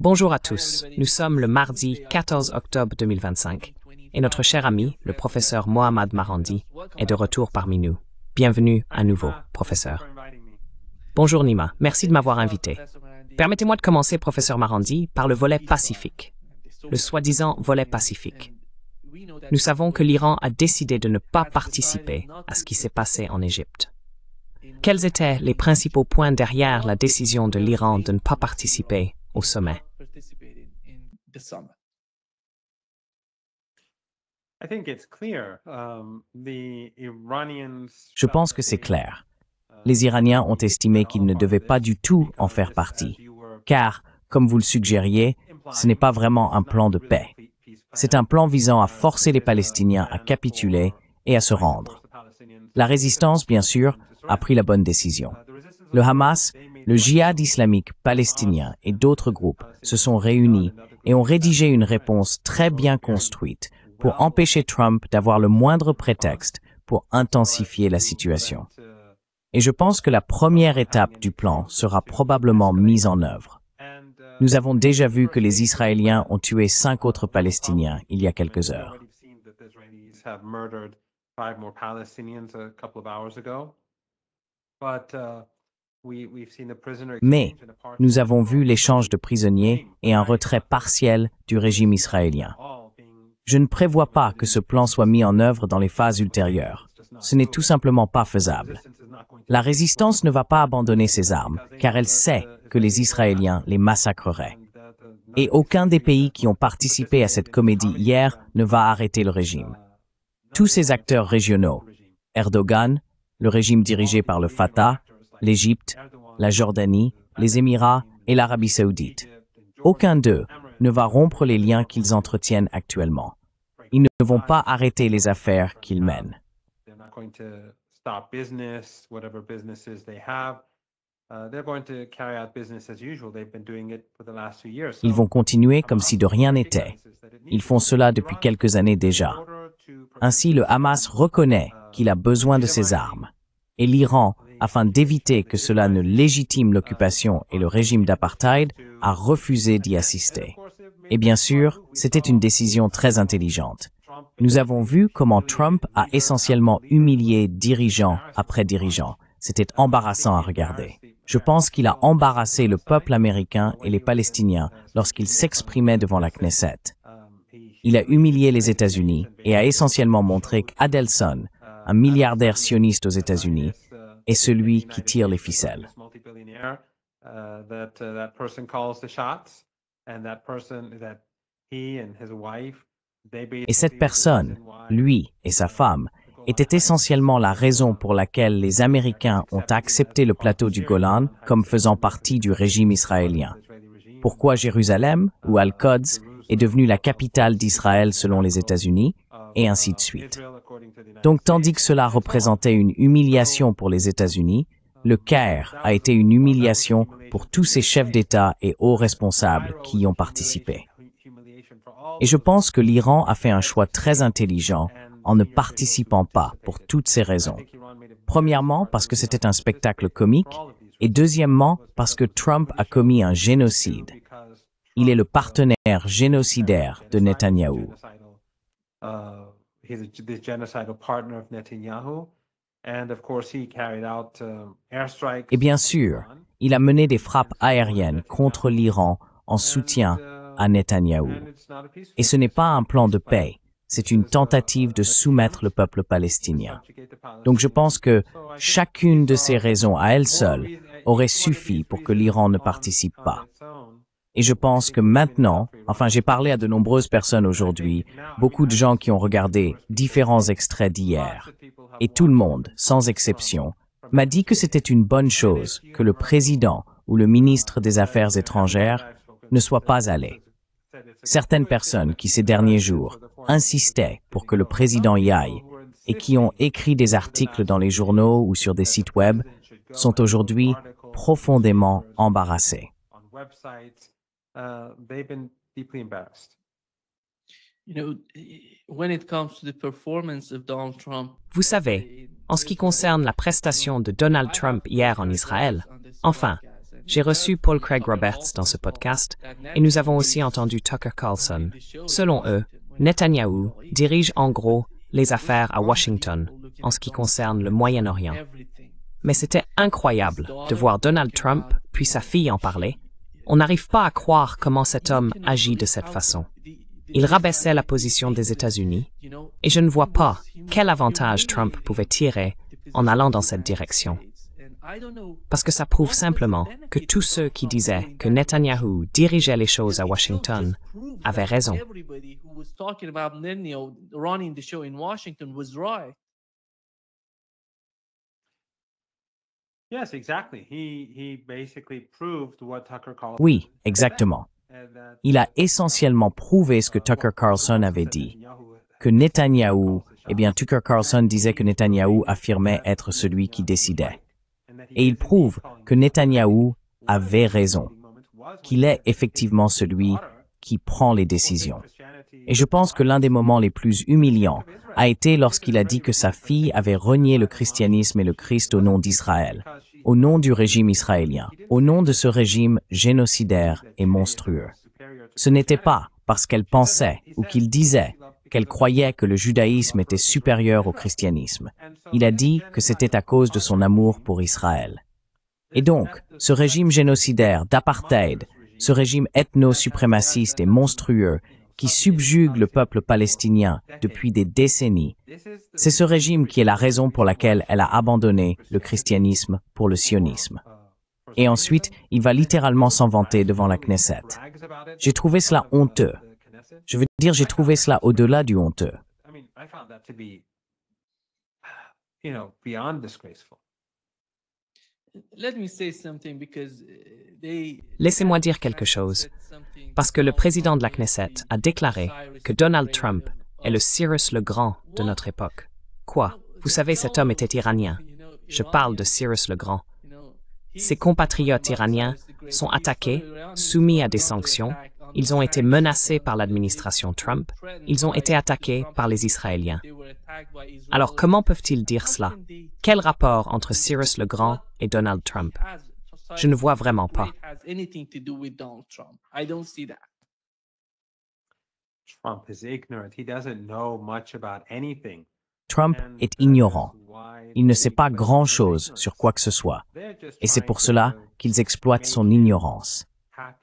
Bonjour à tous, nous sommes le mardi 14 octobre 2025 et notre cher ami, le professeur Mohammad Marandi, est de retour parmi nous. Bienvenue à nouveau, professeur. Bonjour Nima, merci de m'avoir invité. Permettez-moi de commencer, professeur Marandi, par le volet pacifique, le soi-disant volet pacifique. Nous savons que l'Iran a décidé de ne pas participer à ce qui s'est passé en Égypte. Quels étaient les principaux points derrière la décision de l'Iran de ne pas participer au sommet? Je pense que c'est clair. Les Iraniens ont estimé qu'ils ne devaient pas du tout en faire partie, car, comme vous le suggériez, ce n'est pas vraiment un plan de paix. C'est un plan visant à forcer les Palestiniens à capituler et à se rendre. La résistance, bien sûr, a pris la bonne décision. Le Hamas, le djihad islamique palestinien et d'autres groupes se sont réunis et ont rédigé une réponse très bien construite pour empêcher Trump d'avoir le moindre prétexte pour intensifier la situation. Et je pense que la première étape du plan sera probablement mise en œuvre. Nous avons déjà vu que les Israéliens ont tué 5 autres Palestiniens il y a quelques heures. Mais nous avons vu l'échange de prisonniers et un retrait partiel du régime israélien. Je ne prévois pas que ce plan soit mis en œuvre dans les phases ultérieures. Ce n'est tout simplement pas faisable. La résistance ne va pas abandonner ses armes, car elle sait que les Israéliens les massacreraient. Et aucun des pays qui ont participé à cette comédie hier ne va arrêter le régime. Tous ces acteurs régionaux, Erdogan, le régime dirigé par le Fatah, l'Égypte, la Jordanie, les Émirats et l'Arabie saoudite. Aucun d'eux ne va rompre les liens qu'ils entretiennent actuellement. Ils ne vont pas arrêter les affaires qu'ils mènent. Ils vont continuer comme si de rien n'était. Ils font cela depuis quelques années déjà. Ainsi, le Hamas reconnaît qu'il a besoin de ces armes. Et l'Iran, afin d'éviter que cela ne légitime l'occupation et le régime d'apartheid, a refusé d'y assister. Et bien sûr, c'était une décision très intelligente. Nous avons vu comment Trump a essentiellement humilié dirigeant après dirigeant. C'était embarrassant à regarder. Je pense qu'il a embarrassé le peuple américain et les Palestiniens lorsqu'il s'exprimait devant la Knesset. Il a humilié les États-Unis et a essentiellement montré qu'Adelson, un milliardaire sioniste aux États-Unis, est celui qui tire les ficelles. Et cette personne, lui et sa femme, était essentiellement la raison pour laquelle les Américains ont accepté le plateau du Golan comme faisant partie du régime israélien. Pourquoi Jérusalem, ou Al-Quds, est devenue la capitale d'Israël selon les États-Unis, et ainsi de suite. Donc, tandis que cela représentait une humiliation pour les États-Unis, le Caire a été une humiliation pour tous ces chefs d'État et hauts responsables qui y ont participé. Et je pense que l'Iran a fait un choix très intelligent en ne participant pas pour toutes ces raisons. Premièrement, parce que c'était un spectacle comique, et deuxièmement, parce que Trump a commis un génocide. Il est le partenaire génocidaire de Netanyahou. Et bien sûr, il a mené des frappes aériennes contre l'Iran en soutien à Netanyahou. Et ce n'est pas un plan de paix, c'est une tentative de soumettre le peuple palestinien. Donc je pense que chacune de ces raisons à elle seule aurait suffi pour que l'Iran ne participe pas. Et je pense que maintenant, j'ai parlé à de nombreuses personnes aujourd'hui, beaucoup de gens qui ont regardé différents extraits d'hier. Et tout le monde, sans exception, m'a dit que c'était une bonne chose que le président ou le ministre des Affaires étrangères ne soit pas allé. Certaines personnes qui, ces derniers jours, insistaient pour que le président y aille et qui ont écrit des articles dans les journaux ou sur des sites web sont aujourd'hui profondément embarrassées. Vous savez, en ce qui concerne la prestation de Donald Trump hier en Israël, J'ai reçu Paul Craig Roberts dans ce podcast et nous avons aussi entendu Tucker Carlson. Selon eux, Netanyahou dirige en gros les affaires à Washington en ce qui concerne le Moyen-Orient. Mais c'était incroyable de voir Donald Trump puis sa fille en parler. On n'arrive pas à croire comment cet homme agit de cette façon. Il rabaissait la position des États-Unis et je ne vois pas quel avantage Trump pouvait tirer en allant dans cette direction. Parce que ça prouve simplement que tous ceux qui disaient que Netanyahou dirigeait les choses à Washington avaient raison. Oui, exactement. Il a essentiellement prouvé ce que Tucker Carlson avait dit, que Netanyahou, Tucker Carlson disait que Netanyahou affirmait être celui qui décidait. Et il prouve que Netanyahou avait raison, qu'il est effectivement celui qui prend les décisions. Et je pense que l'un des moments les plus humiliants a été lorsqu'il a dit que sa fille avait renié le christianisme et le Christ au nom d'Israël, au nom du régime israélien, au nom de ce régime génocidaire et monstrueux. Ce n'était pas parce qu'elle pensait ou qu'il disait qu'elle croyait que le judaïsme était supérieur au christianisme. Il a dit que c'était à cause de son amour pour Israël. Et donc, ce régime génocidaire d'apartheid, ce régime ethno-suprémaciste et monstrueux qui subjugue le peuple palestinien depuis des décennies, c'est ce régime qui est la raison pour laquelle elle a abandonné le christianisme pour le sionisme. Et ensuite, il va littéralement s'en vanter devant la Knesset. J'ai trouvé cela honteux. Je veux dire, j'ai trouvé cela au-delà du honteux. Laissez-moi dire quelque chose, parce que le président de la Knesset a déclaré que Donald Trump est le Cyrus le Grand de notre époque. Quoi? Vous savez, cet homme était iranien. Je parle de Cyrus le Grand. Ses compatriotes iraniens sont attaqués, soumis à des sanctions. Ils ont été menacés par l'administration Trump. Ils ont été attaqués par les Israéliens. Alors comment peuvent-ils dire cela? Quel rapport entre Cyrus le Grand et Donald Trump? Je ne vois vraiment pas. Trump est ignorant. Il ne sait pas grand-chose sur quoi que ce soit. Et c'est pour cela qu'ils exploitent son ignorance.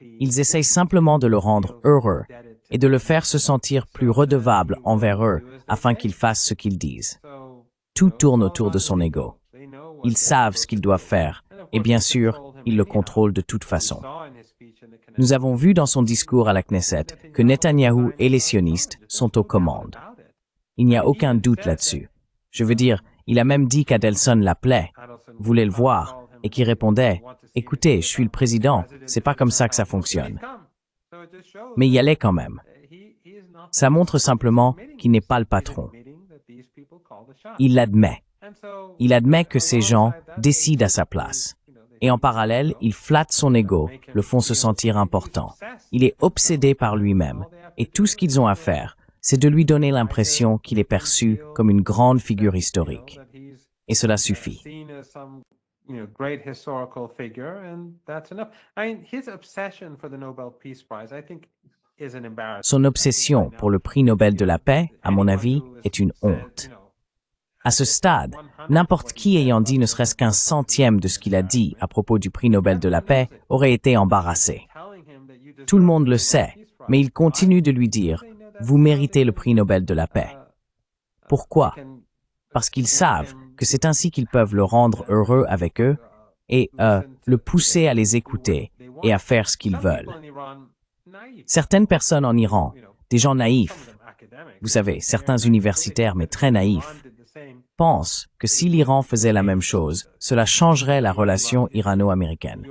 Ils essayent simplement de le rendre heureux et de le faire se sentir plus redevable envers eux afin qu'il fasse ce qu'ils disent. Tout tourne autour de son ego. Ils savent ce qu'ils doivent faire et bien sûr, ils le contrôlent de toute façon. Nous avons vu dans son discours à la Knesset que Netanyahou et les sionistes sont aux commandes. Il n'y a aucun doute là-dessus. Je veux dire, il a même dit qu'Adelson l'appelait, voulait le voir, et qui répondait « Écoutez, je suis le président, c'est pas comme ça que ça fonctionne. » Mais il y allait quand même. Ça montre simplement qu'il n'est pas le patron. Il l'admet. Il admet que ces gens décident à sa place. Et en parallèle, il flatte son ego, le font se sentir important. Il est obsédé par lui-même, et tout ce qu'ils ont à faire, c'est de lui donner l'impression qu'il est perçu comme une grande figure historique. Et cela suffit. Son obsession pour le prix Nobel de la paix, à mon avis, est une honte. À ce stade, n'importe qui ayant dit ne serait-ce qu'un centième de ce qu'il a dit à propos du prix Nobel de la paix aurait été embarrassé. Tout le monde le sait, mais il continue de lui dire « Vous méritez le prix Nobel de la paix ». Pourquoi? Parce qu'ils savent que c'est ainsi qu'ils peuvent le rendre heureux avec eux et le pousser à les écouter et à faire ce qu'ils veulent. Certaines personnes en Iran, des gens naïfs, vous savez, certains universitaires mais très naïfs, pensent que si l'Iran faisait la même chose, cela changerait la relation irano-américaine.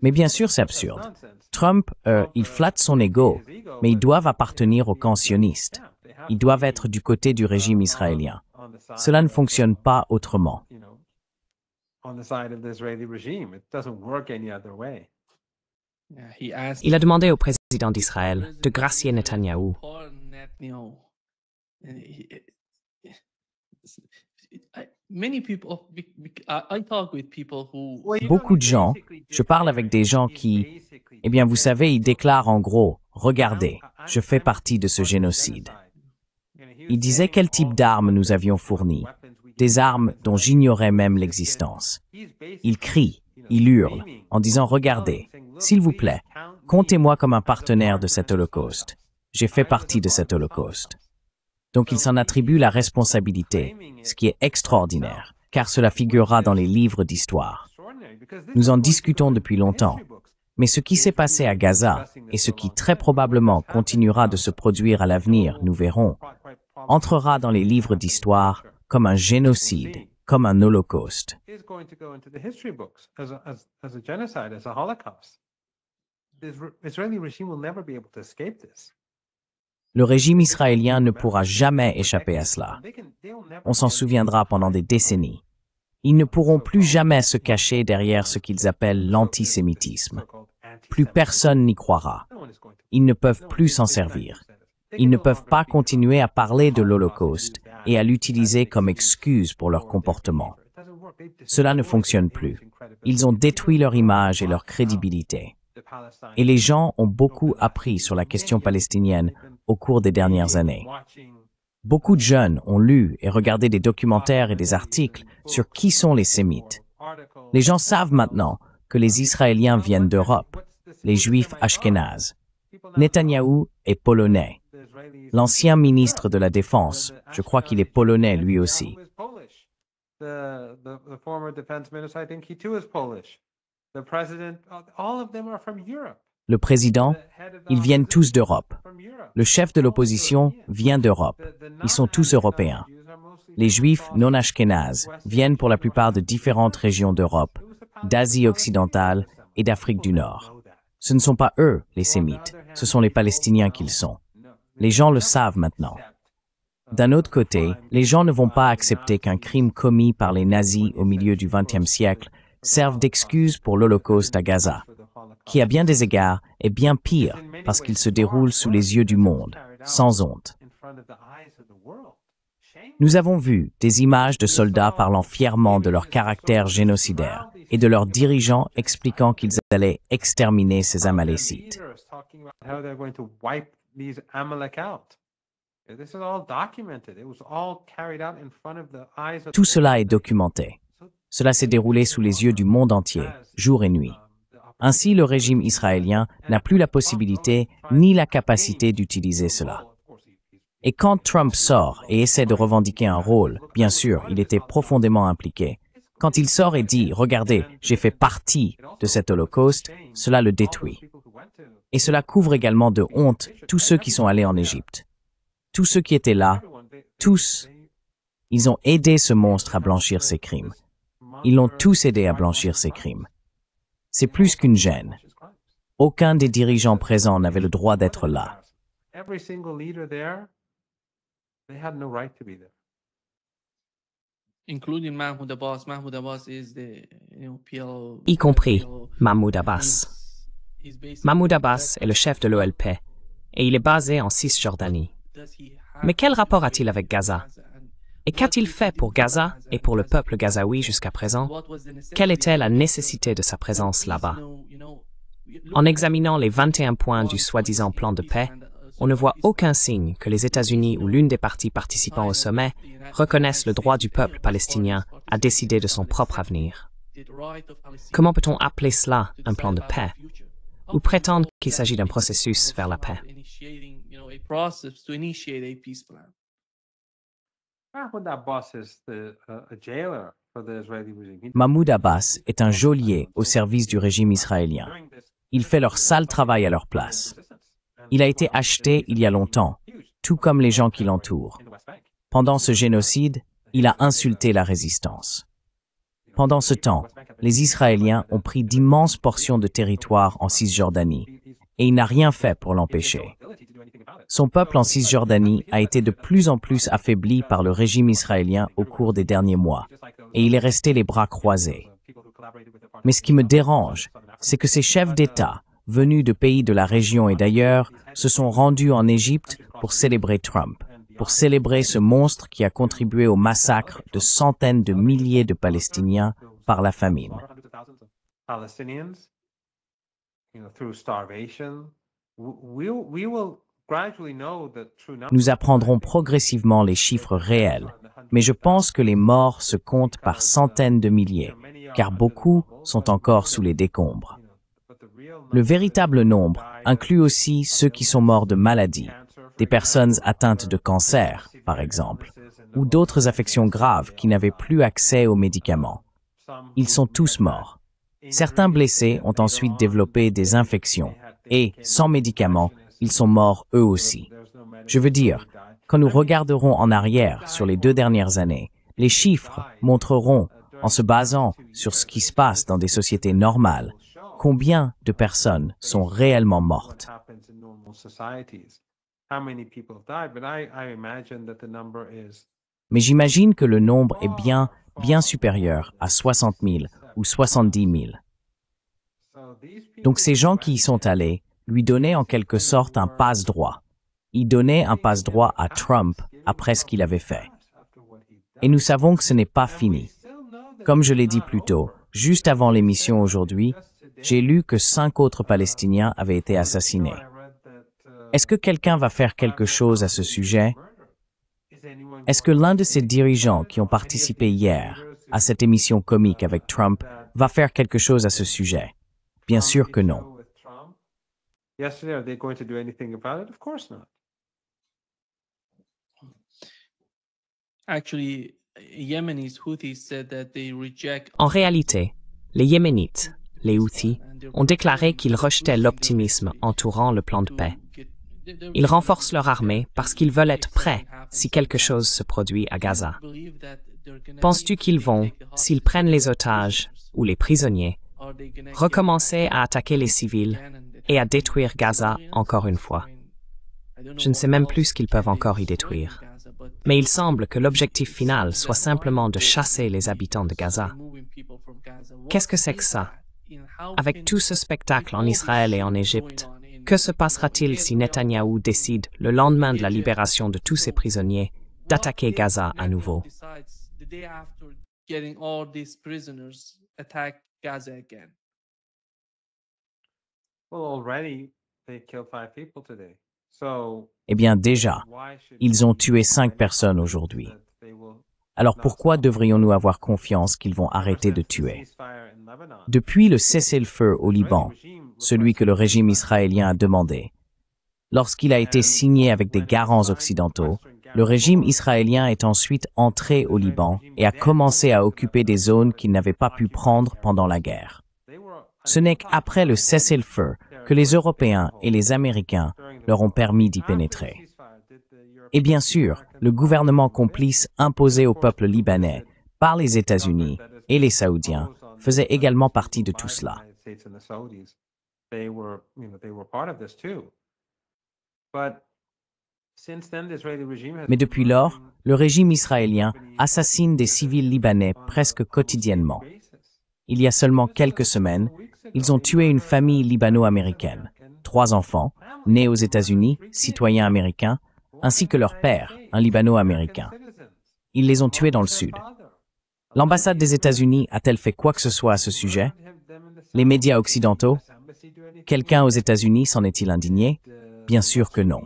Mais bien sûr, c'est absurde. Trump, il flatte son ego, mais ils doivent appartenir au camp sioniste. Ils doivent être du côté du régime israélien. Cela ne fonctionne pas autrement. Il a demandé au président d'Israël de gracier Netanyahou. Beaucoup de gens, je parle avec des gens qui, eh bien, vous savez, ils déclarent en gros, regardez, je fais partie de ce génocide. Ils disaient quel type d'armes nous avions fournies, des armes dont j'ignorais même l'existence. Ils crient, ils hurlent, en disant, regardez, s'il vous plaît, comptez-moi comme un partenaire de cet holocauste. J'ai fait partie de cet holocauste. Donc il s'en attribue la responsabilité, ce qui est extraordinaire, car cela figurera dans les livres d'histoire. Nous en discutons depuis longtemps, mais ce qui s'est passé à Gaza, et ce qui très probablement continuera de se produire à l'avenir, nous verrons, entrera dans les livres d'histoire comme un génocide, comme un holocauste. Le régime israélien ne pourra jamais échapper à cela. On s'en souviendra pendant des décennies. Ils ne pourront plus jamais se cacher derrière ce qu'ils appellent l'antisémitisme. Plus personne n'y croira. Ils ne peuvent plus s'en servir. Ils ne peuvent pas continuer à parler de l'Holocauste et à l'utiliser comme excuse pour leur comportement. Cela ne fonctionne plus. Ils ont détruit leur image et leur crédibilité. Et les gens ont beaucoup appris sur la question palestinienne au cours des dernières années. Beaucoup de jeunes ont lu et regardé des documentaires et des articles sur qui sont les Sémites. Les gens savent maintenant que les Israéliens viennent d'Europe, les Juifs ashkénazes. Netanyahou est polonais. L'ancien ministre de la Défense, je crois qu'il est polonais lui aussi. Le président, ils viennent tous d'Europe. Le chef de l'opposition vient d'Europe. Ils sont tous européens. Les Juifs non ashkénazes viennent pour la plupart de différentes régions d'Europe, d'Asie occidentale et d'Afrique du Nord. Ce ne sont pas eux, les Sémites, ce sont les Palestiniens qu'ils sont. Les gens le savent maintenant. D'un autre côté, les gens ne vont pas accepter qu'un crime commis par les nazis au milieu du XXe siècle serve d'excuse pour l'Holocauste à Gaza, qui à bien des égards est bien pire parce qu'il se déroule sous les yeux du monde, sans honte. Nous avons vu des images de soldats parlant fièrement de leur caractère génocidaire et de leurs dirigeants expliquant qu'ils allaient exterminer ces Amalécites. Tout cela est documenté. Cela s'est déroulé sous les yeux du monde entier, jour et nuit. Ainsi, le régime israélien n'a plus la possibilité ni la capacité d'utiliser cela. Et quand Trump sort et essaie de revendiquer un rôle, bien sûr, il était profondément impliqué. Quand il sort et dit « Regardez, j'ai fait partie de cet holocauste », cela le détruit. Et cela couvre également de honte tous ceux qui sont allés en Égypte. Tous ceux qui étaient là, tous, ils ont aidé ce monstre à blanchir ses crimes. Ils l'ont tous aidé à blanchir ses crimes. C'est plus qu'une gêne. Aucun des dirigeants présents n'avait le droit d'être là. Y compris Mahmoud Abbas. Mahmoud Abbas est le chef de l'OLP et il est basé en Cisjordanie. Mais quel rapport a-t-il avec Gaza? Et qu'a-t-il fait pour Gaza et pour le peuple gazaoui jusqu'à présent? Quelle était la nécessité de sa présence là-bas? En examinant les 21 points du soi-disant plan de paix, on ne voit aucun signe que les États-Unis ou l'une des parties participant au sommet reconnaissent le droit du peuple palestinien à décider de son propre avenir. Comment peut-on appeler cela un plan de paix? Ou prétendre qu'il s'agit d'un processus vers la paix? Mahmoud Abbas est un geôlier au service du régime israélien. Il fait leur sale travail à leur place. Il a été acheté il y a longtemps, tout comme les gens qui l'entourent. Pendant ce génocide, il a insulté la résistance. Pendant ce temps, les Israéliens ont pris d'immenses portions de territoire en Cisjordanie, et il n'a rien fait pour l'empêcher. Son peuple en Cisjordanie a été de plus en plus affaibli par le régime israélien au cours des derniers mois, et il est resté les bras croisés. Mais ce qui me dérange, c'est que ces chefs d'État, venus de pays de la région et d'ailleurs, se sont rendus en Égypte pour célébrer Trump. pour célébrer ce monstre qui a contribué au massacre de centaines de milliers de Palestiniens par la famine. Nous apprendrons progressivement les chiffres réels, mais je pense que les morts se comptent par centaines de milliers, car beaucoup sont encore sous les décombres. Le véritable nombre inclut aussi ceux qui sont morts de maladies, des personnes atteintes de cancer, par exemple, ou d'autres affections graves qui n'avaient plus accès aux médicaments. Ils sont tous morts. Certains blessés ont ensuite développé des infections et, sans médicaments, ils sont morts eux aussi. Je veux dire, quand nous regarderons en arrière sur les 2 dernières années, les chiffres montreront, en se basant sur ce qui se passe dans des sociétés normales, combien de personnes sont réellement mortes. Mais j'imagine que le nombre est bien supérieur à 60 000 ou 70 000. Donc ces gens qui y sont allés lui donnaient en quelque sorte un passe-droit. Ils donnaient un passe-droit à Trump après ce qu'il avait fait. Et nous savons que ce n'est pas fini. Comme je l'ai dit plus tôt, juste avant l'émission aujourd'hui, j'ai lu que 5 autres Palestiniens avaient été assassinés. Est-ce que quelqu'un va faire quelque chose à ce sujet? Est-ce que l'un de ces dirigeants qui ont participé hier à cette émission comique avec Trump va faire quelque chose à ce sujet? Bien sûr que non. En réalité, les Yéménites, les Houthis, ont déclaré qu'ils rejetaient l'optimisme entourant le plan de paix. Ils renforcent leur armée parce qu'ils veulent être prêts si quelque chose se produit à Gaza. Penses-tu qu'ils vont, s'ils prennent les otages ou les prisonniers, recommencer à attaquer les civils et à détruire Gaza encore une fois? Je ne sais même plus ce qu'ils peuvent encore y détruire. Mais il semble que l'objectif final soit simplement de chasser les habitants de Gaza. Qu'est-ce que c'est que ça? Avec tout ce spectacle en Israël et en Égypte, que se passera-t-il si Netanyahou décide, le lendemain de la libération de tous ses prisonniers, d'attaquer Gaza à nouveau? Eh bien déjà, ils ont tué 5 personnes aujourd'hui. Alors pourquoi devrions-nous avoir confiance qu'ils vont arrêter de tuer? Depuis le cessez-le-feu au Liban, celui que le régime israélien a demandé, lorsqu'il a été signé avec des garants occidentaux, le régime israélien est ensuite entré au Liban et a commencé à occuper des zones qu'il n'avait pas pu prendre pendant la guerre. Ce n'est qu'après le cessez-le-feu que les Européens et les Américains leur ont permis d'y pénétrer. Et bien sûr, le gouvernement complice imposé au peuple libanais par les États-Unis et les Saoudiens faisait également partie de tout cela. Mais depuis lors, le régime israélien assassine des civils libanais presque quotidiennement. Il y a seulement quelques semaines, ils ont tué une famille libano-américaine, 3 enfants, nés aux États-Unis, citoyens américains, ainsi que leur père, un libano-américain. Ils les ont tués dans le sud. L'ambassade des États-Unis a-t-elle fait quoi que ce soit à ce sujet? Les médias occidentaux? Quelqu'un aux États-Unis s'en est-il indigné? Bien sûr que non.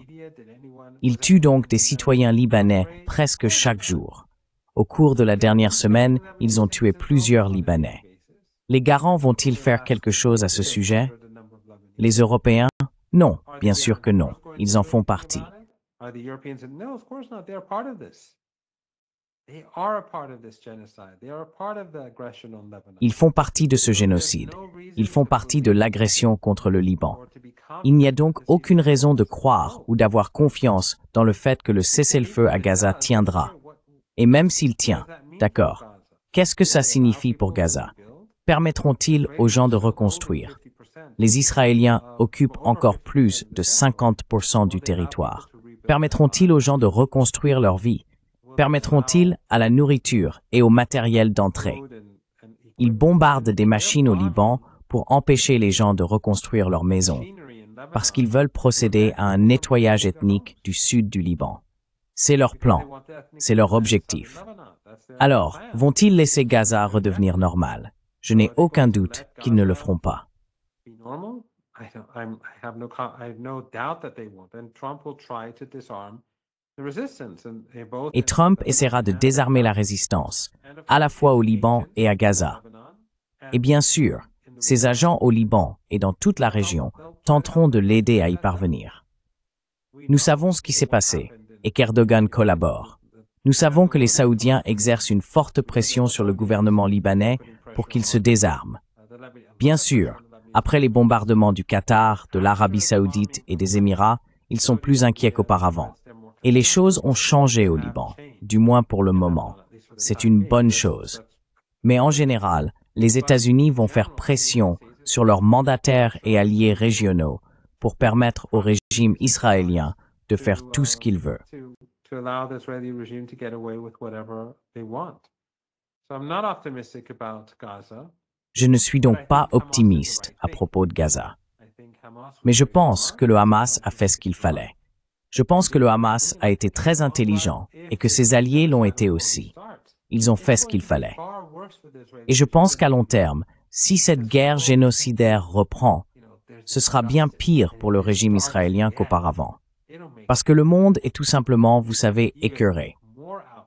Ils tuent donc des citoyens libanais presque chaque jour. Au cours de la dernière semaine, ils ont tué plusieurs Libanais. Les garants vont-ils faire quelque chose à ce sujet? Les Européens? Non, bien sûr que non. Ils en font partie. Ils font partie de ce génocide. Ils font partie de l'agression contre le Liban. Il n'y a donc aucune raison de croire ou d'avoir confiance dans le fait que le cessez-le-feu à Gaza tiendra. Et même s'il tient, d'accord, qu'est-ce que ça signifie pour Gaza? Permettront-ils aux gens de reconstruire? Les Israéliens occupent encore plus de 50% du territoire. Permettront-ils aux gens de reconstruire leur vie? Permettront-ils à la nourriture et au matériel d'entrer? Ils bombardent des machines au Liban pour empêcher les gens de reconstruire leurs maisons, parce qu'ils veulent procéder à un nettoyage ethnique du sud du Liban. C'est leur plan, c'est leur objectif. Alors, vont-ils laisser Gaza redevenir normal? Je n'ai aucun doute qu'ils ne le feront pas. Et Trump essaiera de désarmer la résistance, à la fois au Liban et à Gaza. Et bien sûr, ses agents au Liban et dans toute la région tenteront de l'aider à y parvenir. Nous savons ce qui s'est passé et qu'Erdogan collabore. Nous savons que les Saoudiens exercent une forte pression sur le gouvernement libanais pour qu'il se désarme. Bien sûr, après les bombardements du Qatar, de l'Arabie saoudite et des Émirats, ils sont plus inquiets qu'auparavant. Et les choses ont changé au Liban, du moins pour le moment. C'est une bonne chose. Mais en général, les États-Unis vont faire pression sur leurs mandataires et alliés régionaux pour permettre au régime israélien de faire tout ce qu'il veut. Je ne suis donc pas optimiste à propos de Gaza. Mais je pense que le Hamas a fait ce qu'il fallait. Je pense que le Hamas a été très intelligent et que ses alliés l'ont été aussi. Ils ont fait ce qu'il fallait. Et je pense qu'à long terme, si cette guerre génocidaire reprend, ce sera bien pire pour le régime israélien qu'auparavant. Parce que le monde est tout simplement, vous savez, écœuré.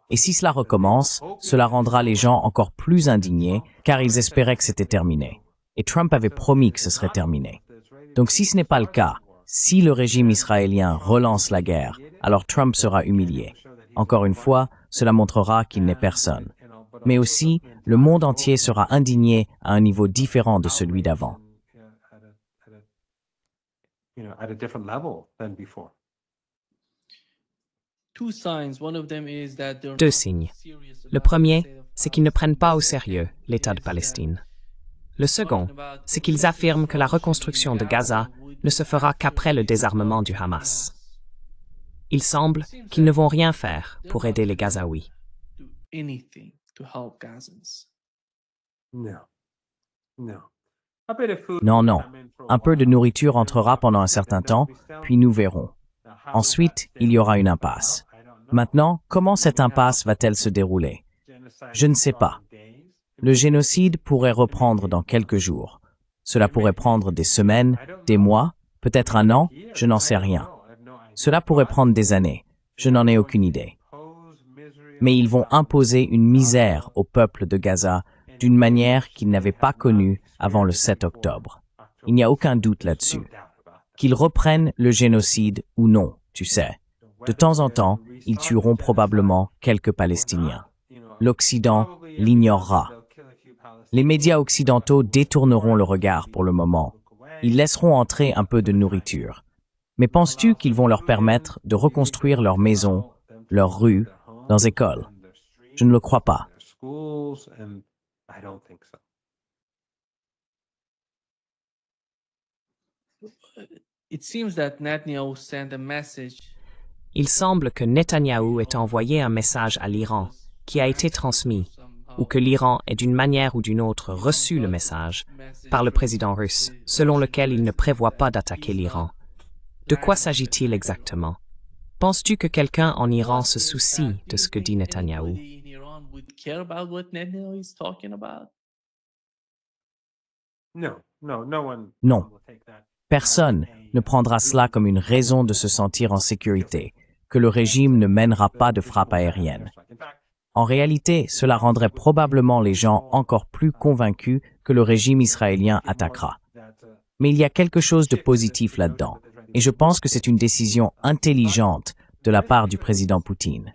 Et si cela recommence, cela rendra les gens encore plus indignés, car ils espéraient que c'était terminé. Et Trump avait promis que ce serait terminé. Donc si ce n'est pas le cas, si le régime israélien relance la guerre, alors Trump sera humilié. Encore une fois, cela montrera qu'il n'est personne. Mais aussi, le monde entier sera indigné à un niveau différent de celui d'avant. Deux signes. Le premier, c'est qu'ils ne prennent pas au sérieux l'État de Palestine. Le second, c'est qu'ils affirment que la reconstruction de Gaza ne se fera qu'après le désarmement du Hamas. Il semble qu'ils ne vont rien faire pour aider les Gazaouis. Non, non. Un peu de nourriture entrera pendant un certain temps, puis nous verrons. Ensuite, il y aura une impasse. Maintenant, comment cette impasse va-t-elle se dérouler? Je ne sais pas. Le génocide pourrait reprendre dans quelques jours. Cela pourrait prendre des semaines, des mois, peut-être un an, je n'en sais rien. Cela pourrait prendre des années, je n'en ai aucune idée. Mais ils vont imposer une misère au peuple de Gaza d'une manière qu'ils n'avaient pas connue avant le 7 octobre. Il n'y a aucun doute là-dessus. Qu'ils reprennent le génocide ou non, tu sais. De temps en temps, ils tueront probablement quelques Palestiniens. L'Occident l'ignorera. Les médias occidentaux détourneront le regard pour le moment. Ils laisseront entrer un peu de nourriture. Mais penses-tu qu'ils vont leur permettre de reconstruire leurs maisons, leurs rues, leurs écoles? Je ne le crois pas. Il semble que Netanyahou ait envoyé un message à l'Iran qui a été transmis, ou que l'Iran ait d'une manière ou d'une autre reçu le message par le président russe, selon lequel il ne prévoit pas d'attaquer l'Iran. De quoi s'agit-il exactement? Penses-tu que quelqu'un en Iran se soucie de ce que dit Netanyahou? Non. Personne ne prendra cela comme une raison de se sentir en sécurité, que le régime ne mènera pas de frappe aérienne. En réalité, cela rendrait probablement les gens encore plus convaincus que le régime israélien attaquera. Mais il y a quelque chose de positif là-dedans, et je pense que c'est une décision intelligente de la part du président Poutine.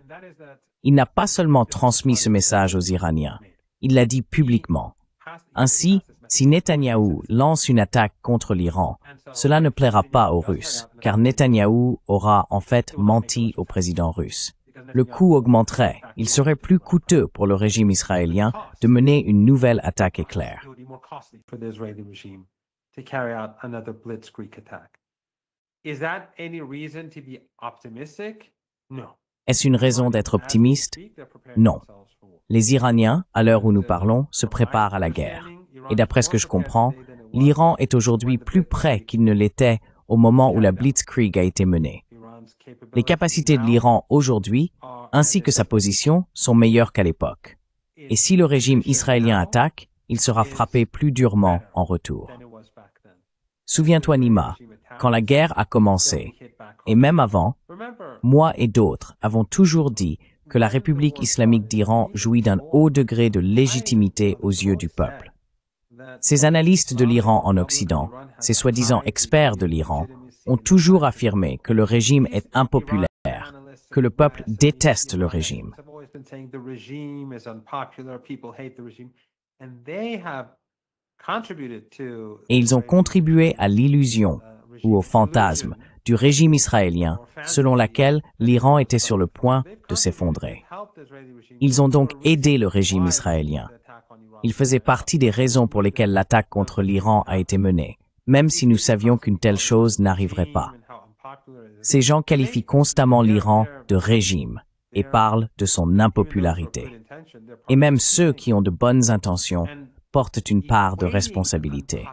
Il n'a pas seulement transmis ce message aux Iraniens, il l'a dit publiquement. Ainsi, si Netanyahou lance une attaque contre l'Iran, cela ne plaira pas aux Russes, car Netanyahou aura en fait menti au président russe. Le coût augmenterait, il serait plus coûteux pour le régime israélien de mener une nouvelle attaque éclair. Est-ce une raison d'être optimiste? Non. Les Iraniens, à l'heure où nous parlons, se préparent à la guerre. Et d'après ce que je comprends, l'Iran est aujourd'hui plus prêt qu'il ne l'était au moment où la Blitzkrieg a été menée. Les capacités de l'Iran aujourd'hui, ainsi que sa position, sont meilleures qu'à l'époque. Et si le régime israélien attaque, il sera frappé plus durement en retour. Souviens-toi, Nima, quand la guerre a commencé, et même avant, moi et d'autres avons toujours dit que la République islamique d'Iran jouit d'un haut degré de légitimité aux yeux du peuple. Ces analystes de l'Iran en Occident, ces soi-disant experts de l'Iran, ont toujours affirmé que le régime est impopulaire, que le peuple déteste le régime. Et ils ont contribué à l'illusion ou au fantasme du régime israélien selon laquelle l'Iran était sur le point de s'effondrer. Ils ont donc aidé le régime israélien. Ils faisaient partie des raisons pour lesquelles l'attaque contre l'Iran a été menée, même si nous savions qu'une telle chose n'arriverait pas. Ces gens qualifient constamment l'Iran de régime et parlent de son impopularité. Et même ceux qui ont de bonnes intentions portent une part de responsabilité.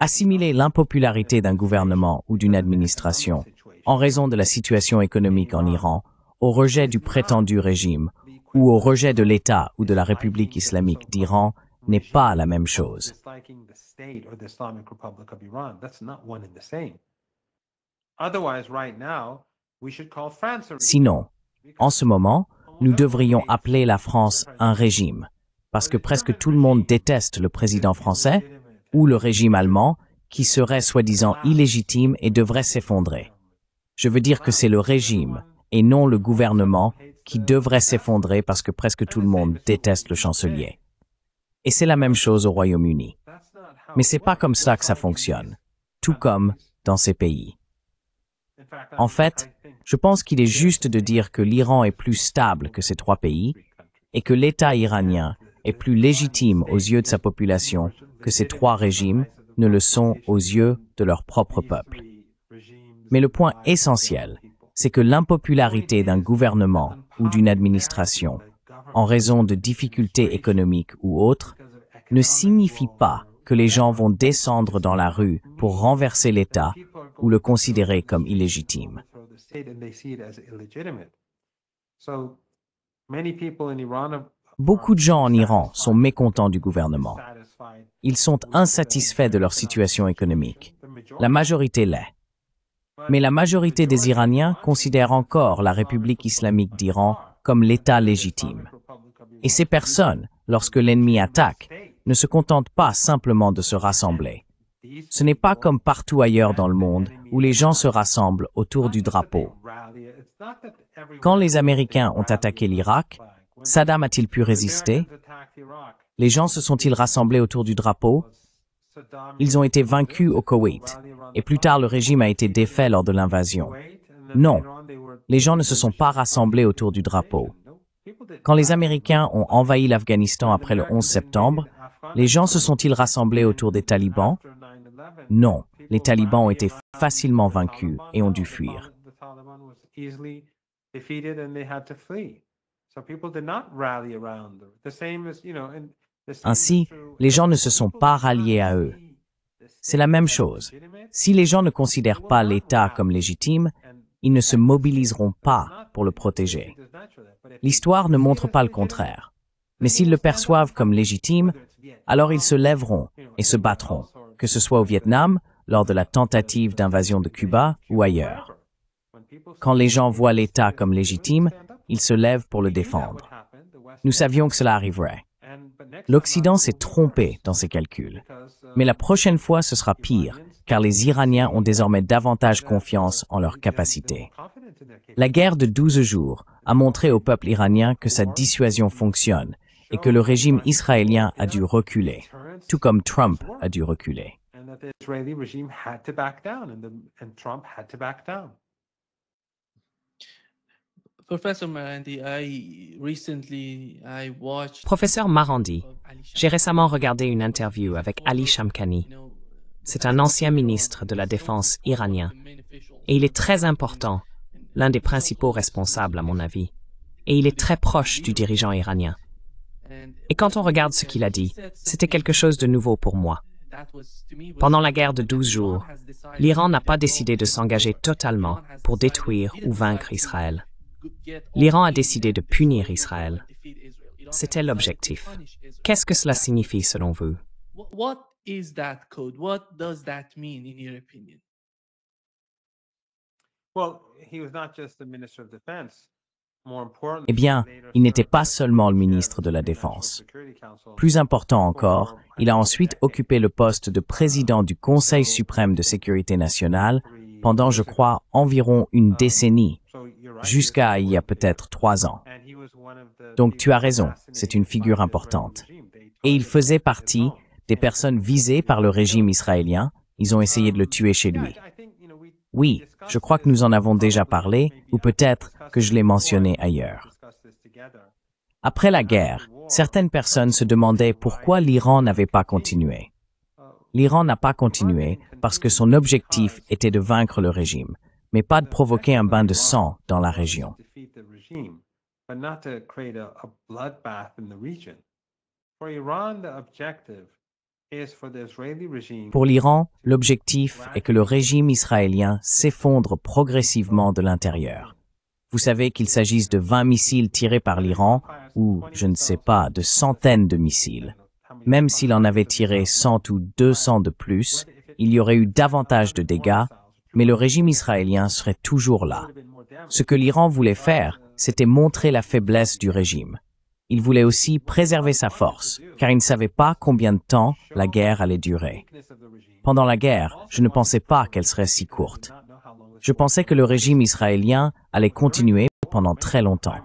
Assimiler l'impopularité d'un gouvernement ou d'une administration en raison de la situation économique en Iran au rejet du prétendu régime ou au rejet de l'État ou de la République islamique d'Iran n'est pas la même chose. Sinon, en ce moment, nous devrions appeler la France un régime, parce que presque tout le monde déteste le président français ou le régime allemand qui serait soi-disant illégitime et devrait s'effondrer. Je veux dire que c'est le régime et non le gouvernement qui devrait s'effondrer parce que presque tout le monde déteste le chancelier. Et c'est la même chose au Royaume-Uni. Mais c'est pas comme ça que ça fonctionne, tout comme dans ces pays. En fait, je pense qu'il est juste de dire que l'Iran est plus stable que ces trois pays et que l'État iranien est plus légitime aux yeux de sa population que ces trois régimes ne le sont aux yeux de leur propre peuple. Mais le point essentiel, c'est que l'impopularité d'un gouvernement ou d'une administration, en raison de difficultés économiques ou autres, ne signifie pas que les gens vont descendre dans la rue pour renverser l'État ou le considérer comme illégitime. Beaucoup de gens en Iran sont mécontents du gouvernement. Ils sont insatisfaits de leur situation économique. La majorité l'est. Mais la majorité des Iraniens considèrent encore la République islamique d'Iran comme l'État légitime. Et ces personnes, lorsque l'ennemi attaque, ne se contentent pas simplement de se rassembler. Ce n'est pas comme partout ailleurs dans le monde où les gens se rassemblent autour du drapeau. Quand les Américains ont attaqué l'Irak, Saddam a-t-il pu résister? Les gens se sont-ils rassemblés autour du drapeau? Ils ont été vaincus au Koweït, et plus tard le régime a été défait lors de l'invasion. Non, les gens ne se sont pas rassemblés autour du drapeau. Quand les Américains ont envahi l'Afghanistan après le 11 septembre, les gens se sont-ils rassemblés autour des talibans? Non, les talibans ont été facilement vaincus et ont dû fuir. Ainsi, les gens ne se sont pas ralliés à eux. C'est la même chose. Si les gens ne considèrent pas l'État comme légitime, ils ne se mobiliseront pas pour le protéger. L'histoire ne montre pas le contraire. Mais s'ils le perçoivent comme légitime, alors ils se lèveront et se battront, que ce soit au Vietnam, lors de la tentative d'invasion de Cuba ou ailleurs. Quand les gens voient l'État comme légitime, ils se lèvent pour le défendre. Nous savions que cela arriverait. L'Occident s'est trompé dans ses calculs. Mais la prochaine fois, ce sera pire, car les Iraniens ont désormais davantage confiance en leurs capacités. La guerre de 12 jours a montré au peuple iranien que sa dissuasion fonctionne et que le régime israélien a dû reculer, tout comme Trump a dû reculer. Professeur Marandi, j'ai récemment regardé une interview avec Ali Shamkhani. C'est un ancien ministre de la Défense iranien. Et il est très important, l'un des principaux responsables à mon avis. Et il est très proche du dirigeant iranien. Et quand on regarde ce qu'il a dit, c'était quelque chose de nouveau pour moi. Pendant la guerre de 12 jours, l'Iran n'a pas décidé de s'engager totalement pour détruire ou vaincre Israël. L'Iran a décidé de punir Israël. C'était l'objectif. Qu'est-ce que cela signifie selon vous? Eh bien, il n'était pas seulement le ministre de la Défense. Plus important encore, il a ensuite occupé le poste de président du Conseil suprême de sécurité nationale pendant, je crois, environ une décennie, jusqu'à il y a peut-être 3 ans. Donc tu as raison, c'est une figure importante. Et il faisait partie des personnes visées par le régime israélien. Ils ont essayé de le tuer chez lui. Oui, je crois que nous en avons déjà parlé, ou peut-être que je l'ai mentionné ailleurs. Après la guerre, certaines personnes se demandaient pourquoi l'Iran n'avait pas continué. L'Iran n'a pas continué parce que son objectif était de vaincre le régime, mais pas de provoquer un bain de sang dans la région. Pour l'Iran, l'objectif est que le régime israélien s'effondre progressivement de l'intérieur. Vous savez qu'il s'agisse de 20 missiles tirés par l'Iran ou, je ne sais pas, de centaines de missiles. Même s'il en avait tiré 100 ou 200 de plus, il y aurait eu davantage de dégâts, mais le régime israélien serait toujours là. Ce que l'Iran voulait faire, c'était montrer la faiblesse du régime. Il voulait aussi préserver sa force, car il ne savait pas combien de temps la guerre allait durer. Pendant la guerre, je ne pensais pas qu'elle serait si courte. Je pensais que le régime israélien allait continuer pendant très longtemps.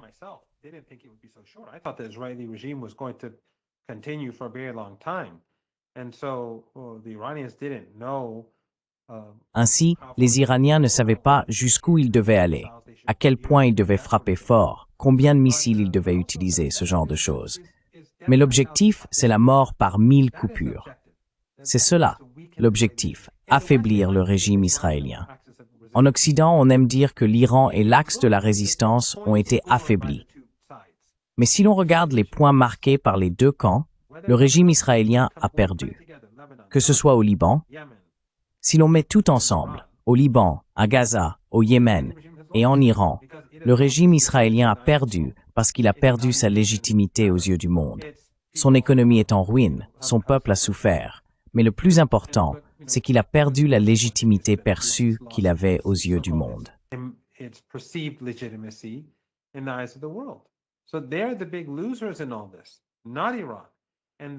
Ainsi, les Iraniens ne savaient pas jusqu'où ils devaient aller, à quel point ils devaient frapper fort, combien de missiles ils devaient utiliser, ce genre de choses. Mais l'objectif, c'est la mort par 1000 coupures. C'est cela, l'objectif, affaiblir le régime israélien. En Occident, on aime dire que l'Iran et l'axe de la résistance ont été affaiblis. Mais si l'on regarde les points marqués par les deux camps, le régime israélien a perdu. Que ce soit au Liban, si l'on met tout ensemble, au Liban, à Gaza, au Yémen et en Iran, le régime israélien a perdu parce qu'il a perdu sa légitimité aux yeux du monde. Son économie est en ruine, son peuple a souffert, mais le plus important, c'est qu'il a perdu la légitimité perçue qu'il avait aux yeux du monde.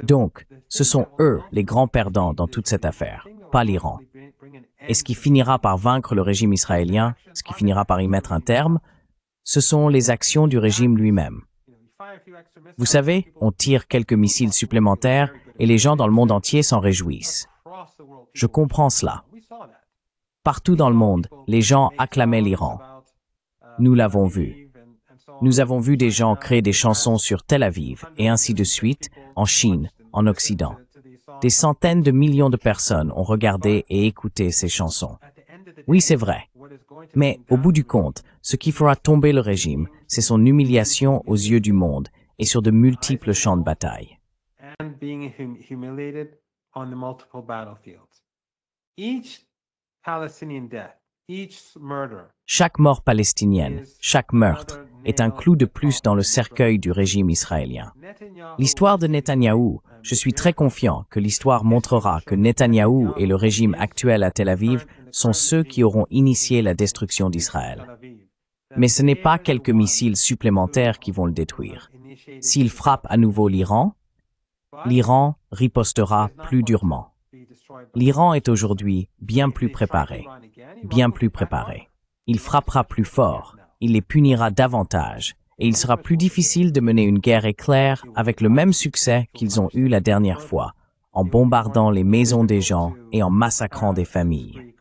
Donc, ce sont eux les grands perdants dans toute cette affaire, pas l'Iran. Et ce qui finira par vaincre le régime israélien, ce qui finira par y mettre un terme, ce sont les actions du régime lui-même. Vous savez, on tire quelques missiles supplémentaires et les gens dans le monde entier s'en réjouissent. Je comprends cela. Partout dans le monde, les gens acclamaient l'Iran. Nous l'avons vu. Nous avons vu des gens créer des chansons sur Tel Aviv et ainsi de suite, en Chine, en Occident. Des centaines de millions de personnes ont regardé et écouté ces chansons. Oui, c'est vrai. Mais au bout du compte, ce qui fera tomber le régime, c'est son humiliation aux yeux du monde et sur de multiples champs de bataille. Chaque mort palestinienne, chaque meurtre, est un clou de plus dans le cercueil du régime israélien. L'histoire de Netanyahou, je suis très confiant que l'histoire montrera que Netanyahou et le régime actuel à Tel Aviv sont ceux qui auront initié la destruction d'Israël. Mais ce n'est pas quelques missiles supplémentaires qui vont le détruire. S'il frappe à nouveau l'Iran ripostera plus durement. L'Iran est aujourd'hui bien plus préparé. Il frappera plus fort, il les punira davantage, et il sera plus difficile de mener une guerre éclair avec le même succès qu'ils ont eu la dernière fois, en bombardant les maisons des gens et en massacrant des familles.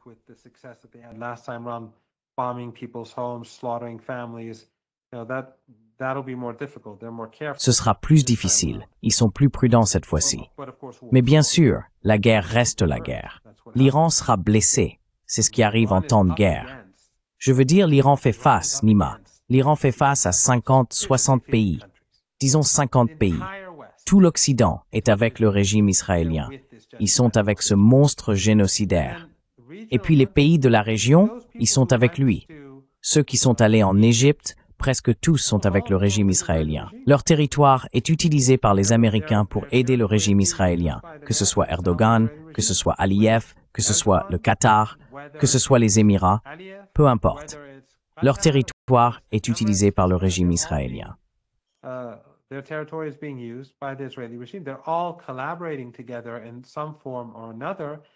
Ce sera plus difficile, ils sont plus prudents cette fois-ci. Mais bien sûr, la guerre reste la guerre. L'Iran sera blessé, c'est ce qui arrive en temps de guerre. Je veux dire, l'Iran fait face, Nima. L'Iran fait face à 50, 60 pays. Disons 50 pays. Tout l'Occident est avec le régime israélien. Ils sont avec ce monstre génocidaire. Et puis les pays de la région, ils sont avec lui. Ceux qui sont allés en Égypte, presque tous sont avec le régime israélien. Leur territoire est utilisé par les Américains pour aider le régime israélien, que ce soit Erdogan, que ce soit Aliyev, que ce soit le Qatar, que ce soit les Émirats, peu importe. Leur territoire est utilisé par le régime israélien.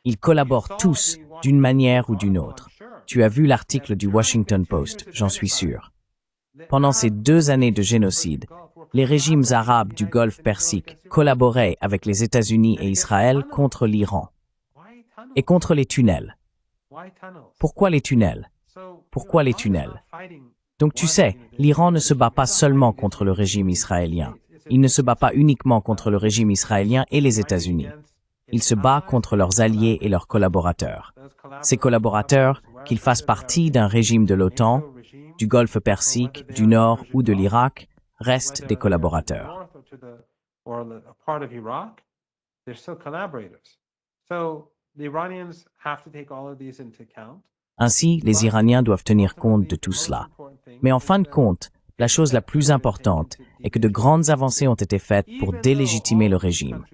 Ils collaborent tous d'une manière ou d'une autre. Tu as vu l'article du Washington Post, j'en suis sûr. Pendant ces 2 années de génocide, les régimes arabes du Golfe Persique collaboraient avec les États-Unis et Israël contre l'Iran et contre les tunnels. Pourquoi les tunnels? Pourquoi les tunnels? Donc tu sais, l'Iran ne se bat pas seulement contre le régime israélien. Il ne se bat pas uniquement contre le régime israélien et les États-Unis. Il se bat contre leurs alliés et leurs collaborateurs. Ces collaborateurs, qu'ils fassent partie d'un régime de l'OTAN, du Golfe Persique, du Nord ou de l'Irak, restent des collaborateurs. Ainsi, les Iraniens doivent tenir compte de tout cela. Mais en fin de compte, la chose la plus importante est que de grandes avancées ont été faites pour délégitimer le régime.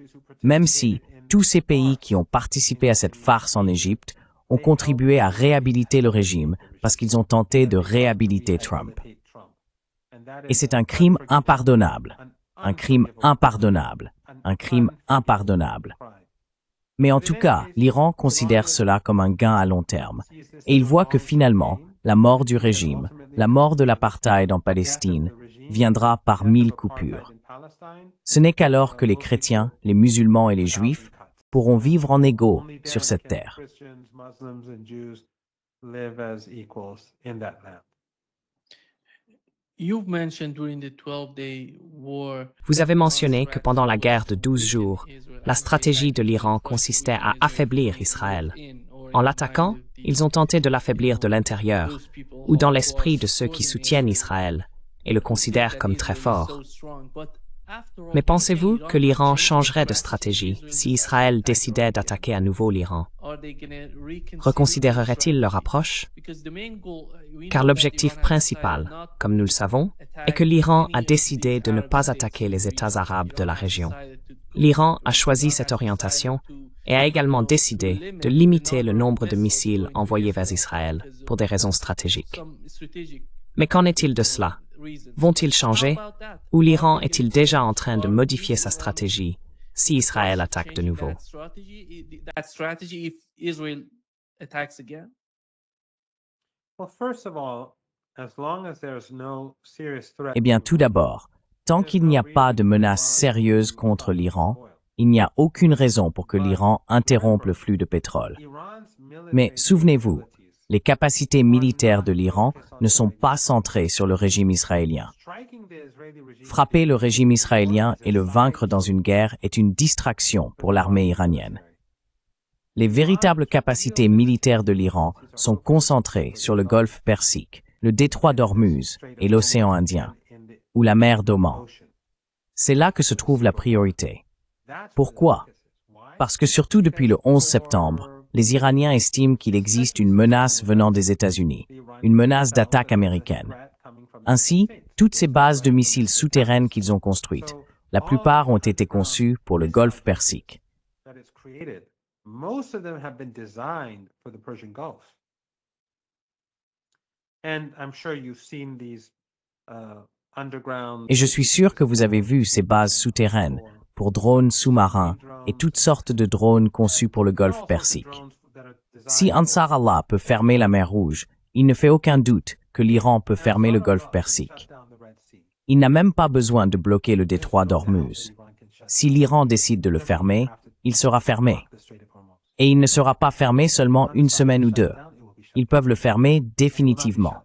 Même si tous ces pays qui ont participé à cette farce en Égypte ont contribué à réhabiliter le régime parce qu'ils ont tenté de réhabiliter Trump. Et c'est un crime impardonnable. Un crime impardonnable. Un crime impardonnable. Mais en tout cas, l'Iran considère cela comme un gain à long terme. Et il voit que finalement, la mort du régime, la mort de l'apartheid en Palestine, viendra par 1000 coupures. Ce n'est qu'alors que les chrétiens, les musulmans et les juifs pourront vivre en égaux sur cette terre. Vous avez mentionné que pendant la guerre de 12 jours, la stratégie de l'Iran consistait à affaiblir Israël. En l'attaquant, ils ont tenté de l'affaiblir de l'intérieur, ou dans l'esprit de ceux qui soutiennent Israël et le considèrent comme très fort. Mais pensez-vous que l'Iran changerait de stratégie si Israël décidait d'attaquer à nouveau l'Iran? Reconsidérerait-il leur approche? Car l'objectif principal, comme nous le savons, est que l'Iran a décidé de ne pas attaquer les États arabes de la région. L'Iran a choisi cette orientation et a également décidé de limiter le nombre de missiles envoyés vers Israël pour des raisons stratégiques. Mais qu'en est-il de cela? Vont-ils changer? Ou l'Iran est-il déjà en train de modifier sa stratégie si Israël attaque de nouveau? Eh bien, tout d'abord, tant qu'il n'y a pas de menace sérieuse contre l'Iran, il n'y a aucune raison pour que l'Iran interrompe le flux de pétrole. Mais souvenez-vous, les capacités militaires de l'Iran ne sont pas centrées sur le régime israélien. Frapper le régime israélien et le vaincre dans une guerre est une distraction pour l'armée iranienne. Les véritables capacités militaires de l'Iran sont concentrées sur le Golfe Persique, le détroit d'Ormuz et l'océan Indien, ou la mer d'Oman. C'est là que se trouve la priorité. Pourquoi? Parce que surtout depuis le 11 septembre, les Iraniens estiment qu'il existe une menace venant des États-Unis, une menace d'attaque américaine. Ainsi, toutes ces bases de missiles souterraines qu'ils ont construites, la plupart ont été conçues pour le Golfe Persique. Et je suis sûr que vous avez vu ces bases souterraines pour drones sous-marins et toutes sortes de drones conçus pour le Golfe Persique. Si Ansar Allah peut fermer la mer Rouge, il ne fait aucun doute que l'Iran peut fermer le Golfe Persique. Il n'a même pas besoin de bloquer le détroit d'Ormuz. Si l'Iran décide de le fermer, il sera fermé. Et il ne sera pas fermé seulement une semaine ou 2. Ils peuvent le fermer définitivement.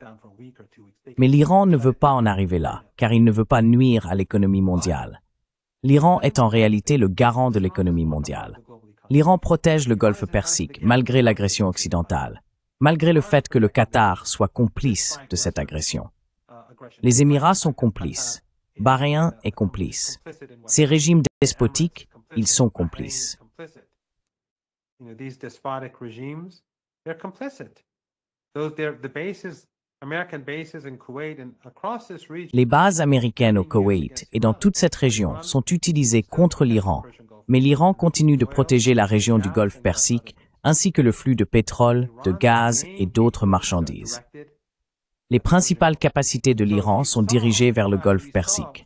Mais l'Iran ne veut pas en arriver là, car il ne veut pas nuire à l'économie mondiale. L'Iran est en réalité le garant de l'économie mondiale. L'Iran protège le Golfe Persique malgré l'agression occidentale, malgré le fait que le Qatar soit complice de cette agression. Les Émirats sont complices. Bahreïn est complice. Ces régimes despotiques, ils sont complices. Les bases américaines au Koweït et dans toute cette région sont utilisées contre l'Iran, mais l'Iran continue de protéger la région du Golfe Persique ainsi que le flux de pétrole, de gaz et d'autres marchandises. Les principales capacités de l'Iran sont dirigées vers le Golfe Persique.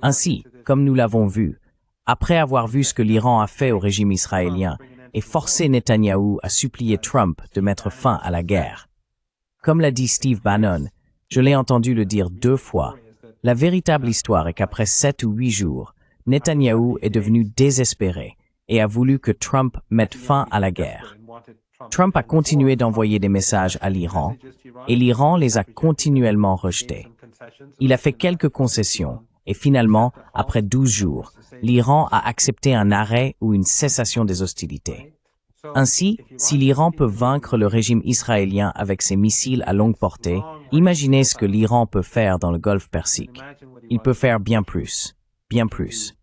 Ainsi, comme nous l'avons vu, après avoir vu ce que l'Iran a fait au régime israélien et forcé Netanyahou à supplier Trump de mettre fin à la guerre. Comme l'a dit Steve Bannon, je l'ai entendu le dire 2 fois, la véritable histoire est qu'après 7 ou 8 jours, Netanyahou est devenu désespéré et a voulu que Trump mette fin à la guerre. Trump a continué d'envoyer des messages à l'Iran et l'Iran les a continuellement rejetés. Il a fait quelques concessions et finalement, après 12 jours, l'Iran a accepté un arrêt ou une cessation des hostilités. Ainsi, si l'Iran peut vaincre le régime israélien avec ses missiles à longue portée, imaginez ce que l'Iran peut faire dans le Golfe Persique. Il peut faire bien plus, bien plus.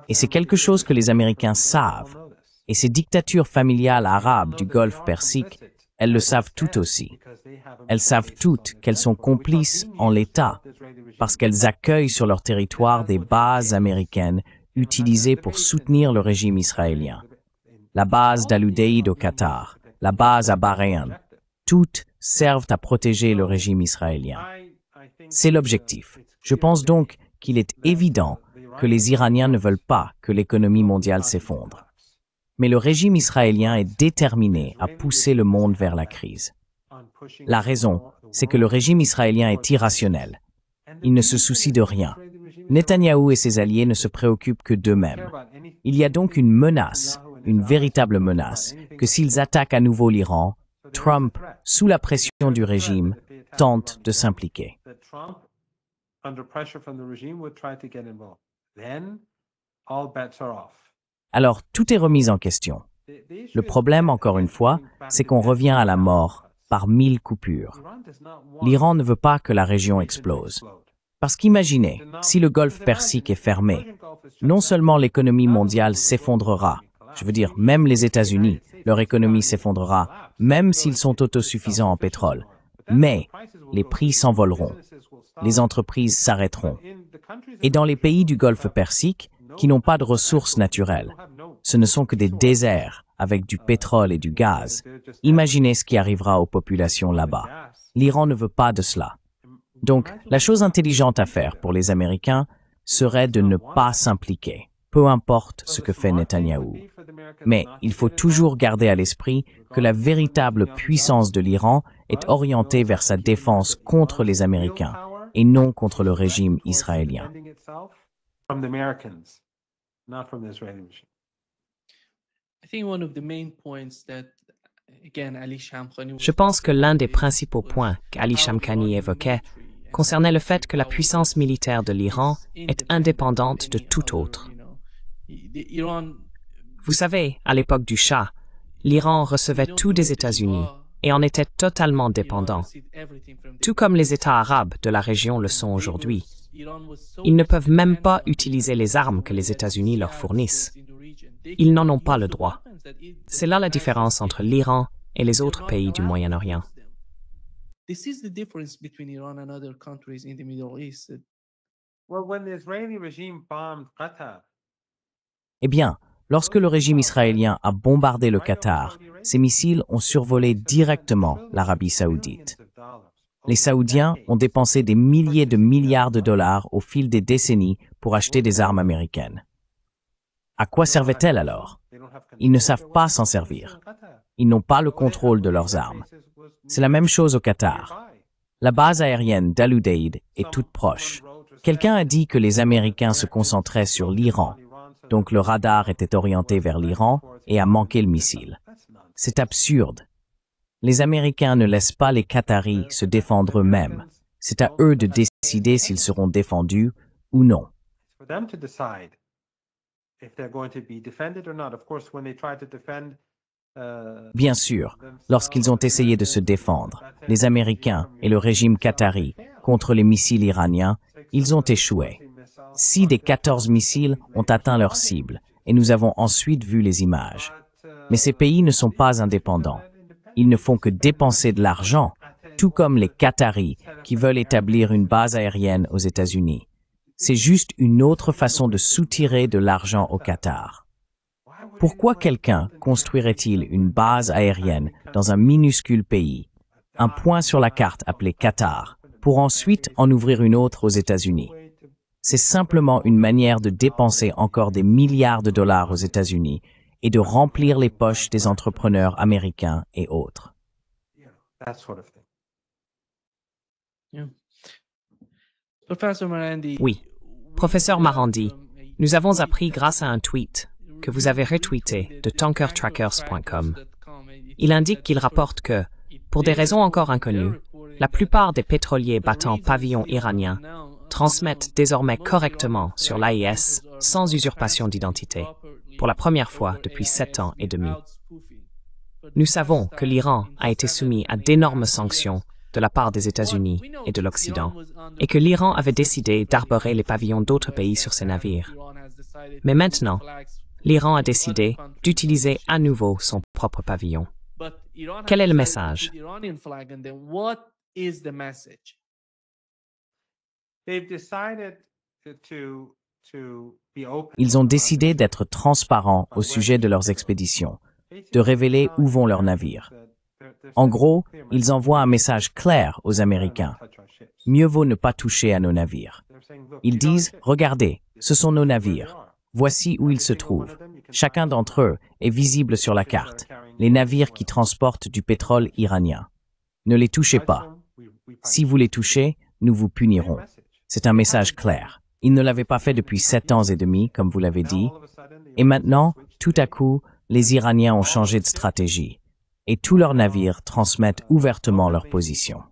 Et c'est quelque chose que les Américains savent. Et ces dictatures familiales arabes du Golfe Persique, elles le savent toutes aussi. Elles savent toutes qu'elles sont complices en l'État parce qu'elles accueillent sur leur territoire des bases américaines utilisées pour soutenir le régime israélien. La base d'Al-Udeid au Qatar, la base à Bahreïn, toutes servent à protéger le régime israélien. C'est l'objectif. Je pense donc qu'il est évident que les Iraniens ne veulent pas que l'économie mondiale s'effondre. Mais le régime israélien est déterminé à pousser le monde vers la crise. La raison, c'est que le régime israélien est irrationnel. Il ne se soucie de rien. Netanyahou et ses alliés ne se préoccupent que d'eux-mêmes. Il y a donc une menace, une véritable menace, que s'ils attaquent à nouveau l'Iran, Trump, sous la pression du régime, tente de s'impliquer. Alors, tout est remis en question. Le problème, encore une fois, c'est qu'on revient à la mort par 1000 coupures. L'Iran ne veut pas que la région explose. Parce qu'imaginez, si le Golfe Persique est fermé, non seulement l'économie mondiale s'effondrera, je veux dire, même les États-Unis, leur économie s'effondrera, même s'ils sont autosuffisants en pétrole, mais les prix s'envoleront, les entreprises s'arrêteront. Et dans les pays du Golfe Persique, qui n'ont pas de ressources naturelles, ce ne sont que des déserts avec du pétrole et du gaz. Imaginez ce qui arrivera aux populations là-bas. L'Iran ne veut pas de cela. Donc, la chose intelligente à faire pour les Américains serait de ne pas s'impliquer, peu importe ce que fait Netanyahou. Mais il faut toujours garder à l'esprit que la véritable puissance de l'Iran est orientée vers sa défense contre les Américains et non contre le régime israélien. Je pense que l'un des principaux points qu'Ali Shamkhani évoquait concernait le fait que la puissance militaire de l'Iran est indépendante de tout autre. Vous savez, à l'époque du Shah, l'Iran recevait tout des États-Unis et en était totalement dépendant, tout comme les États arabes de la région le sont aujourd'hui. Ils ne peuvent même pas utiliser les armes que les États-Unis leur fournissent. Ils n'en ont pas le droit. C'est là la différence entre l'Iran et les autres pays du Moyen-Orient. Eh bien, lorsque le régime israélien a bombardé le Qatar, ces missiles ont survolé directement l'Arabie saoudite. Les Saoudiens ont dépensé des milliers de milliards de dollars au fil des décennies pour acheter des armes américaines. À quoi servaient-elles alors? Ils ne savent pas s'en servir. Ils n'ont pas le contrôle de leurs armes. C'est la même chose au Qatar. La base aérienne d'Al-Udeid est toute proche. Quelqu'un a dit que les Américains se concentraient sur l'Iran, donc le radar était orienté vers l'Iran et a manqué le missile. C'est absurde. Les Américains ne laissent pas les Qataris se défendre eux-mêmes. C'est à eux de décider s'ils seront défendus ou non. Bien sûr, lorsqu'ils ont essayé de se défendre, les Américains et le régime qatari, contre les missiles iraniens, ils ont échoué. 6 des 14 missiles ont atteint leur cible, et nous avons ensuite vu les images. Mais ces pays ne sont pas indépendants. Ils ne font que dépenser de l'argent, tout comme les Qataris qui veulent établir une base aérienne aux États-Unis. C'est juste une autre façon de soutirer de l'argent au Qatar. Pourquoi quelqu'un construirait-il une base aérienne dans un minuscule pays, un point sur la carte appelé Qatar, pour ensuite en ouvrir une autre aux États-Unis? C'est simplement une manière de dépenser encore des milliards de dollars aux États-Unis et de remplir les poches des entrepreneurs américains et autres. Oui, professeur Marandi, nous avons appris grâce à un tweet que vous avez retweeté de tankertrackers.com. Il indique qu'il rapporte que, pour des raisons encore inconnues, la plupart des pétroliers battant pavillon iranien transmettent désormais correctement sur l'AIS sans usurpation d'identité, pour la première fois depuis 7 ans et demi. Nous savons que l'Iran a été soumis à d'énormes sanctions de la part des États-Unis et de l'Occident, et que l'Iran avait décidé d'arborer les pavillons d'autres pays sur ses navires. Mais maintenant, l'Iran a décidé d'utiliser à nouveau son propre pavillon. Quel est le message? Ils ont décidé d'être transparents au sujet de leurs expéditions, de révéler où vont leurs navires. En gros, ils envoient un message clair aux Américains. Mieux vaut ne pas toucher à nos navires. Ils disent, regardez, ce sont nos navires. Voici où ils se trouvent. Chacun d'entre eux est visible sur la carte. Les navires qui transportent du pétrole iranien. Ne les touchez pas. Si vous les touchez, nous vous punirons. C'est un message clair. Ils ne l'avaient pas fait depuis 7 ans et demi, comme vous l'avez dit. Et maintenant, tout à coup, les Iraniens ont changé de stratégie. Et tous leurs navires transmettent ouvertement leur position.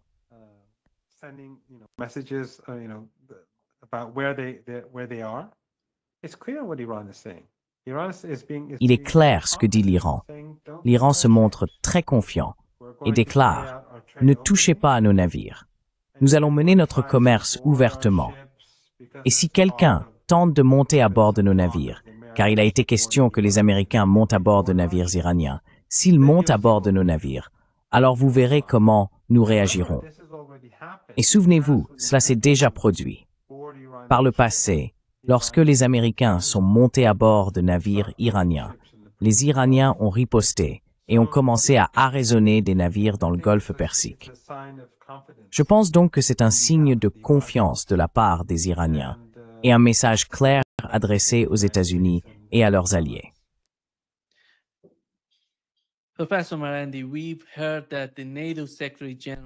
Il est clair ce que dit l'Iran. L'Iran se montre très confiant et déclare « Ne touchez pas à nos navires. Nous allons mener notre commerce ouvertement. Et si quelqu'un tente de monter à bord de nos navires, car il a été question que les Américains montent à bord de navires iraniens, s'ils montent à bord de nos navires, alors vous verrez comment nous réagirons. Et souvenez-vous, cela s'est déjà produit. Par le passé, lorsque les Américains sont montés à bord de navires iraniens, les Iraniens ont riposté et ont commencé à arraisonner des navires dans le golfe Persique. Je pense donc que c'est un signe de confiance de la part des Iraniens et un message clair adressé aux États-Unis et à leurs alliés.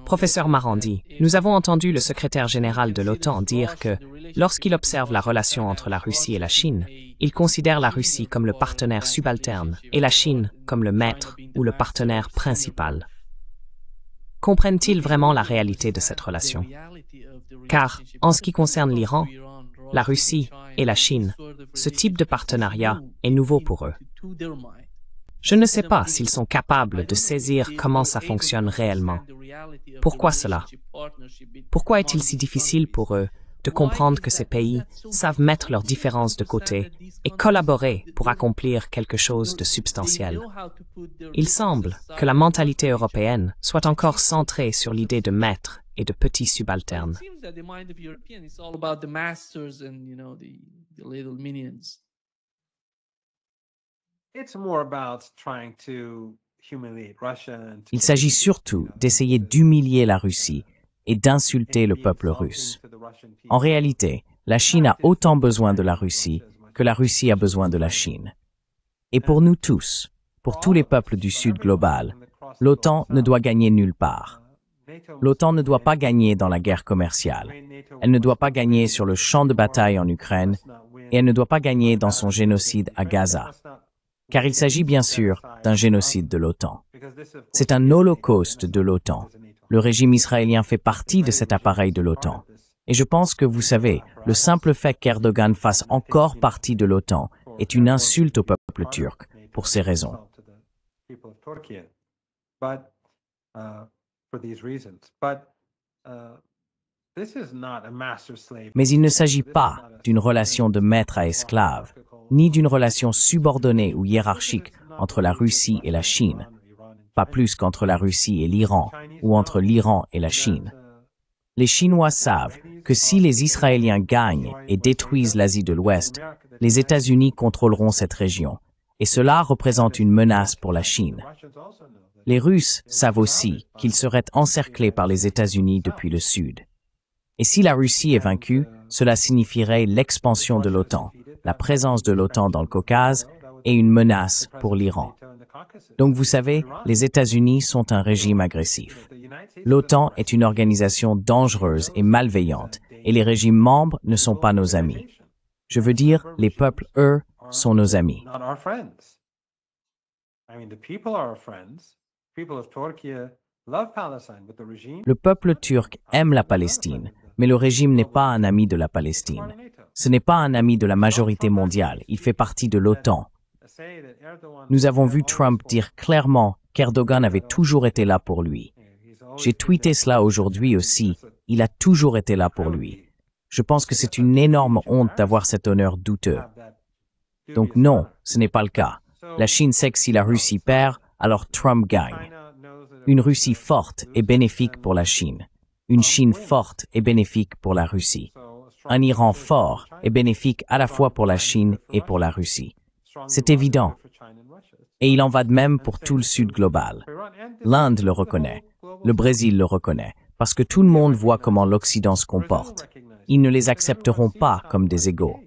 Professeur Marandi, nous avons entendu le secrétaire général de l'OTAN dire que, lorsqu'il observe la relation entre la Russie et la Chine, il considère la Russie comme le partenaire subalterne et la Chine comme le maître ou le partenaire principal. Comprennent-ils vraiment la réalité de cette relation? Car, en ce qui concerne l'Iran, la Russie et la Chine, ce type de partenariat est nouveau pour eux. Je ne sais pas s'ils sont capables de saisir comment ça fonctionne réellement. Pourquoi cela? Pourquoi est-il si difficile pour eux de comprendre que ces pays savent mettre leurs différences de côté et collaborer pour accomplir quelque chose de substantiel? Il semble que la mentalité européenne soit encore centrée sur l'idée de maître et de petits subalternes. Il s'agit surtout d'essayer d'humilier la Russie et d'insulter le peuple russe. En réalité, la Chine a autant besoin de la Russie que la Russie a besoin de la Chine. Et pour nous tous, pour tous les peuples du Sud global, l'OTAN ne doit gagner nulle part. L'OTAN ne doit pas gagner dans la guerre commerciale. Elle ne doit pas gagner sur le champ de bataille en Ukraine et elle ne doit pas gagner dans son génocide à Gaza. Car il s'agit bien sûr d'un génocide de l'OTAN. C'est un holocauste de l'OTAN. Le régime israélien fait partie de cet appareil de l'OTAN. Et je pense que vous savez, le simple fait qu'Erdogan fasse encore partie de l'OTAN est une insulte au peuple turc, pour ces raisons. Mais il ne s'agit pas d'une relation de maître à esclave, ni d'une relation subordonnée ou hiérarchique entre la Russie et la Chine, pas plus qu'entre la Russie et l'Iran, ou entre l'Iran et la Chine. Les Chinois savent que si les Israéliens gagnent et détruisent l'Asie de l'Ouest, les États-Unis contrôleront cette région, et cela représente une menace pour la Chine. Les Russes savent aussi qu'ils seraient encerclés par les États-Unis depuis le Sud. Et si la Russie est vaincue, cela signifierait l'expansion de l'OTAN, la présence de l'OTAN dans le Caucase et une menace pour l'Iran. Donc vous savez, les États-Unis sont un régime agressif. L'OTAN est une organisation dangereuse et malveillante, et les régimes membres ne sont pas nos amis. Je veux dire, les peuples, eux, sont nos amis. Le peuple turc aime la Palestine, mais le régime n'est pas un ami de la Palestine. Ce n'est pas un ami de la majorité mondiale, il fait partie de l'OTAN. Nous avons vu Trump dire clairement qu'Erdogan avait toujours été là pour lui. J'ai tweeté cela aujourd'hui aussi, il a toujours été là pour lui. Je pense que c'est une énorme honte d'avoir cet honneur douteux. Donc non, ce n'est pas le cas. La Chine sait que si la Russie perd, alors Trump gagne. Une Russie forte est bénéfique pour la Chine. Une Chine forte est bénéfique pour la Russie. Un Iran fort est bénéfique à la fois pour la Chine et pour la Russie. C'est évident. Et il en va de même pour tout le Sud global. L'Inde le reconnaît. Le Brésil le reconnaît. Parce que tout le monde voit comment l'Occident se comporte. Ils ne les accepteront pas comme des égaux.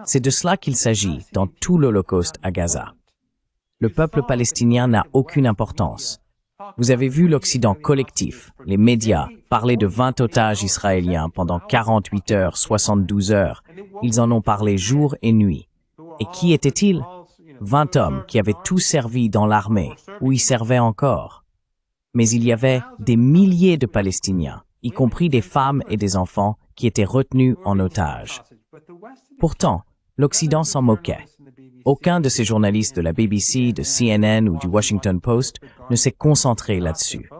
C'est de cela qu'il s'agit dans tout l'Holocauste à Gaza. Le peuple palestinien n'a aucune importance. Vous avez vu l'Occident collectif, les médias, parler de 20 otages israéliens pendant 48 heures, 72 heures. Ils en ont parlé jour et nuit. Et qui étaient-ils? 20 hommes qui avaient tous servi dans l'armée, ou y servaient encore. Mais il y avait des milliers de Palestiniens, y compris des femmes et des enfants, qui étaient retenus en otage. Pourtant, l'Occident s'en moquait. Aucun de ces journalistes de la BBC, de CNN ou du Washington Post ne s'est concentré là-dessus.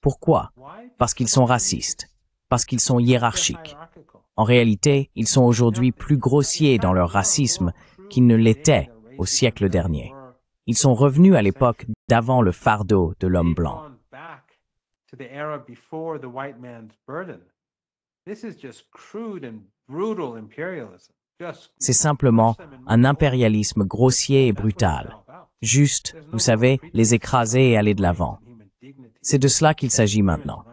Pourquoi? Parce qu'ils sont racistes, parce qu'ils sont hiérarchiques. En réalité, ils sont aujourd'hui plus grossiers dans leur racisme qu'ils ne l'étaient au siècle dernier. Ils sont revenus à l'époque d'avant le fardeau de l'homme blanc. C'est simplement un impérialisme grossier et brutal. Juste, vous savez, les écraser et aller de l'avant. C'est de cela qu'il s'agit maintenant.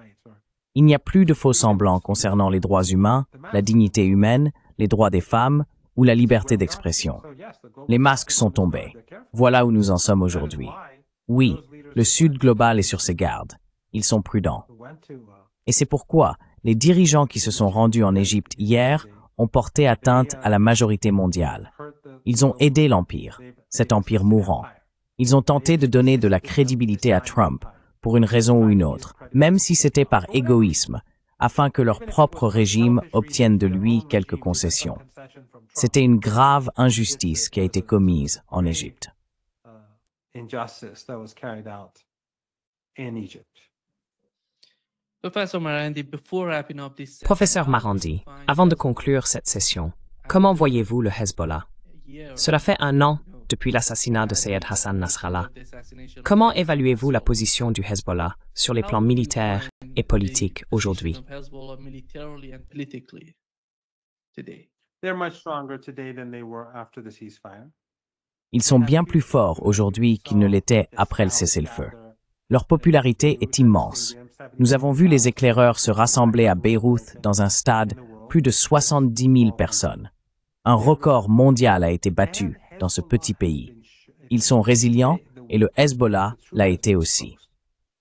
Il n'y a plus de faux-semblants concernant les droits humains, la dignité humaine, les droits des femmes ou la liberté d'expression. Les masques sont tombés. Voilà où nous en sommes aujourd'hui. Oui, le Sud global est sur ses gardes. Ils sont prudents. Et c'est pourquoi les dirigeants qui se sont rendus en Égypte hier ont porté atteinte à la majorité mondiale. Ils ont aidé l'Empire, cet empire mourant. Ils ont tenté de donner de la crédibilité à Trump, pour une raison ou une autre, même si c'était par égoïsme, afin que leur propre régime obtienne de lui quelques concessions. C'était une grave injustice qui a été commise en Égypte. Professeur Marandi, avant de conclure cette session, comment voyez-vous le Hezbollah? Cela fait 1 an depuis l'assassinat de Syed Hassan Nasrallah. Comment évaluez-vous la position du Hezbollah sur les plans militaires et politiques aujourd'hui? Ils sont bien plus forts aujourd'hui qu'ils ne l'étaient après le cessez-le-feu. Leur popularité est immense. Nous avons vu les éclaireurs se rassembler à Beyrouth dans un stade, plus de 70 000 personnes. Un record mondial a été battu dans ce petit pays. Ils sont résilients et le Hezbollah l'a été aussi.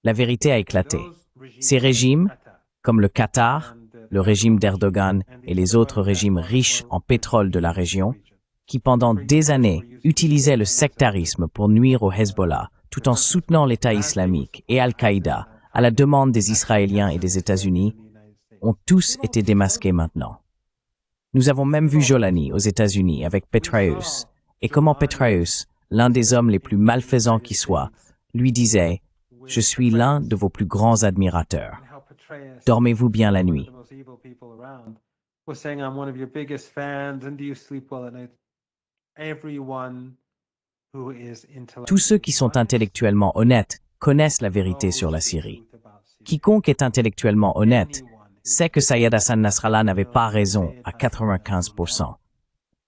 La vérité a éclaté. Ces régimes, comme le Qatar, le régime d'Erdogan et les autres régimes riches en pétrole de la région, qui pendant des années utilisaient le sectarisme pour nuire au Hezbollah, tout en soutenant l'État islamique et Al-Qaïda à la demande des Israéliens et des États-Unis, ont tous été démasqués maintenant. Nous avons même vu Jolani aux États-Unis avec Petraeus, et comment Petraeus, l'un des hommes les plus malfaisants qui soit, lui disait « Je suis l'un de vos plus grands admirateurs. Dormez-vous bien la nuit. » Tous ceux qui sont intellectuellement honnêtes connaissent la vérité sur la Syrie. Quiconque est intellectuellement honnête sait que Sayed Hassan Nasrallah n'avait pas raison à 95%.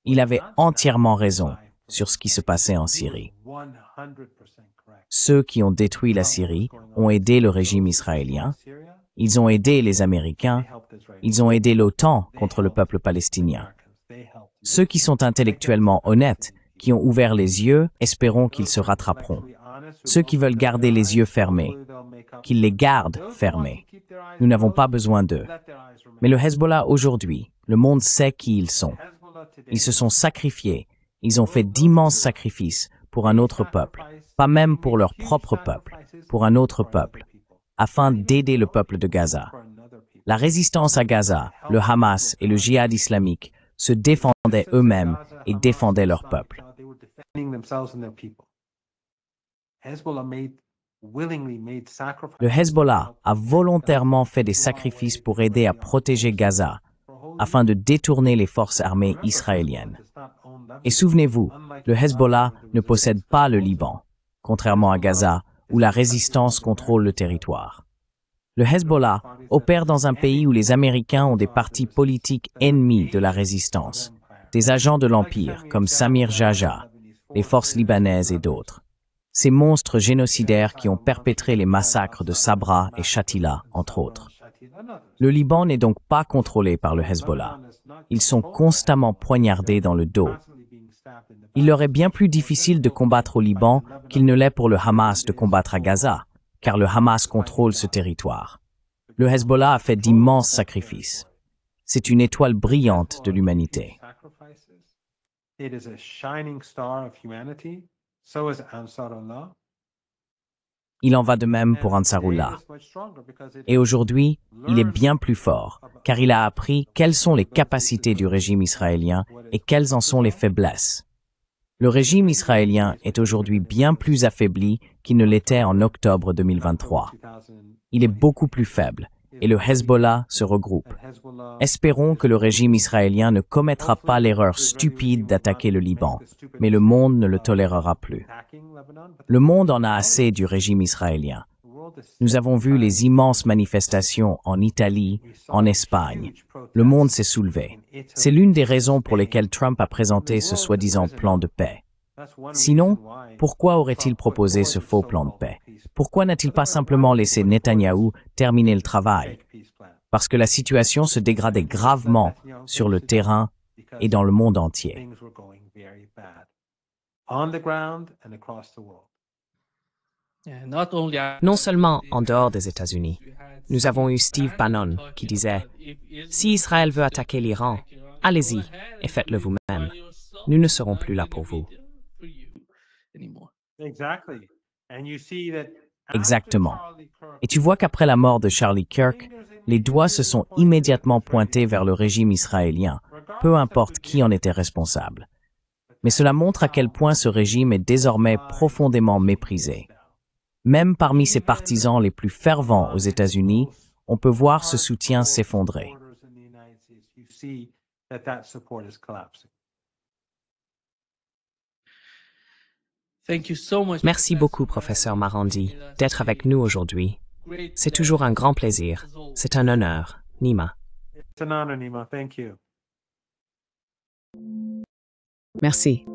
Il avait entièrement raison sur ce qui se passait en Syrie. Ceux qui ont détruit la Syrie ont aidé le régime israélien, ils ont aidé les Américains, ils ont aidé l'OTAN contre le peuple palestinien. Ceux qui sont intellectuellement honnêtes, qui ont ouvert les yeux, espérons qu'ils se rattraperont. Ceux qui veulent garder les yeux fermés, qu'ils les gardent fermés. Nous n'avons pas besoin d'eux. Mais le Hezbollah aujourd'hui, le monde sait qui ils sont. Ils se sont sacrifiés, ils ont fait d'immenses sacrifices pour un autre peuple, pas même pour leur propre peuple, pour un autre peuple, afin d'aider le peuple de Gaza. La résistance à Gaza, le Hamas et le djihad islamique se défendaient eux-mêmes et défendaient leur peuple. Le Hezbollah a volontairement fait des sacrifices pour aider à protéger Gaza, afin de détourner les forces armées israéliennes. Et souvenez-vous, le Hezbollah ne possède pas le Liban, contrairement à Gaza, où la résistance contrôle le territoire. Le Hezbollah opère dans un pays où les Américains ont des partis politiques ennemis de la résistance, des agents de l'Empire comme Samir Jaja, les forces libanaises et d'autres. Ces monstres génocidaires qui ont perpétré les massacres de Sabra et Shatila, entre autres. Le Liban n'est donc pas contrôlé par le Hezbollah. Ils sont constamment poignardés dans le dos. Il leur est bien plus difficile de combattre au Liban qu'il ne l'est pour le Hamas de combattre à Gaza, car le Hamas contrôle ce territoire. Le Hezbollah a fait d'immenses sacrifices. C'est une étoile brillante de l'humanité. Il en va de même pour Ansarullah. Et aujourd'hui, il est bien plus fort, car il a appris quelles sont les capacités du régime israélien et quelles en sont les faiblesses. Le régime israélien est aujourd'hui bien plus affaibli qu'il ne l'était en octobre 2023. Il est beaucoup plus faible, et le Hezbollah se regroupe. Espérons que le régime israélien ne commettra pas l'erreur stupide d'attaquer le Liban, mais le monde ne le tolérera plus. Le monde en a assez du régime israélien. Nous avons vu les immenses manifestations en Italie, en Espagne. Le monde s'est soulevé. C'est l'une des raisons pour lesquelles Trump a présenté ce soi-disant plan de paix. Sinon, pourquoi aurait-il proposé ce faux plan de paix? Pourquoi n'a-t-il pas simplement laissé Netanyahou terminer le travail? Parce que la situation se dégradait gravement sur le terrain et dans le monde entier. Non seulement en dehors des États-Unis, nous avons eu Steve Bannon qui disait « Si Israël veut attaquer l'Iran, allez-y et faites-le vous-même. Nous ne serons plus là pour vous. » Exactement. Et tu vois qu'après la mort de Charlie Kirk, les doigts se sont immédiatement pointés vers le régime israélien, peu importe qui en était responsable. Mais cela montre à quel point ce régime est désormais profondément méprisé. Même parmi ses partisans les plus fervents aux États-Unis, on peut voir ce soutien s'effondrer. Merci beaucoup, professeur Marandi, d'être avec nous aujourd'hui. C'est toujours un grand plaisir. C'est un honneur, Nima. Merci.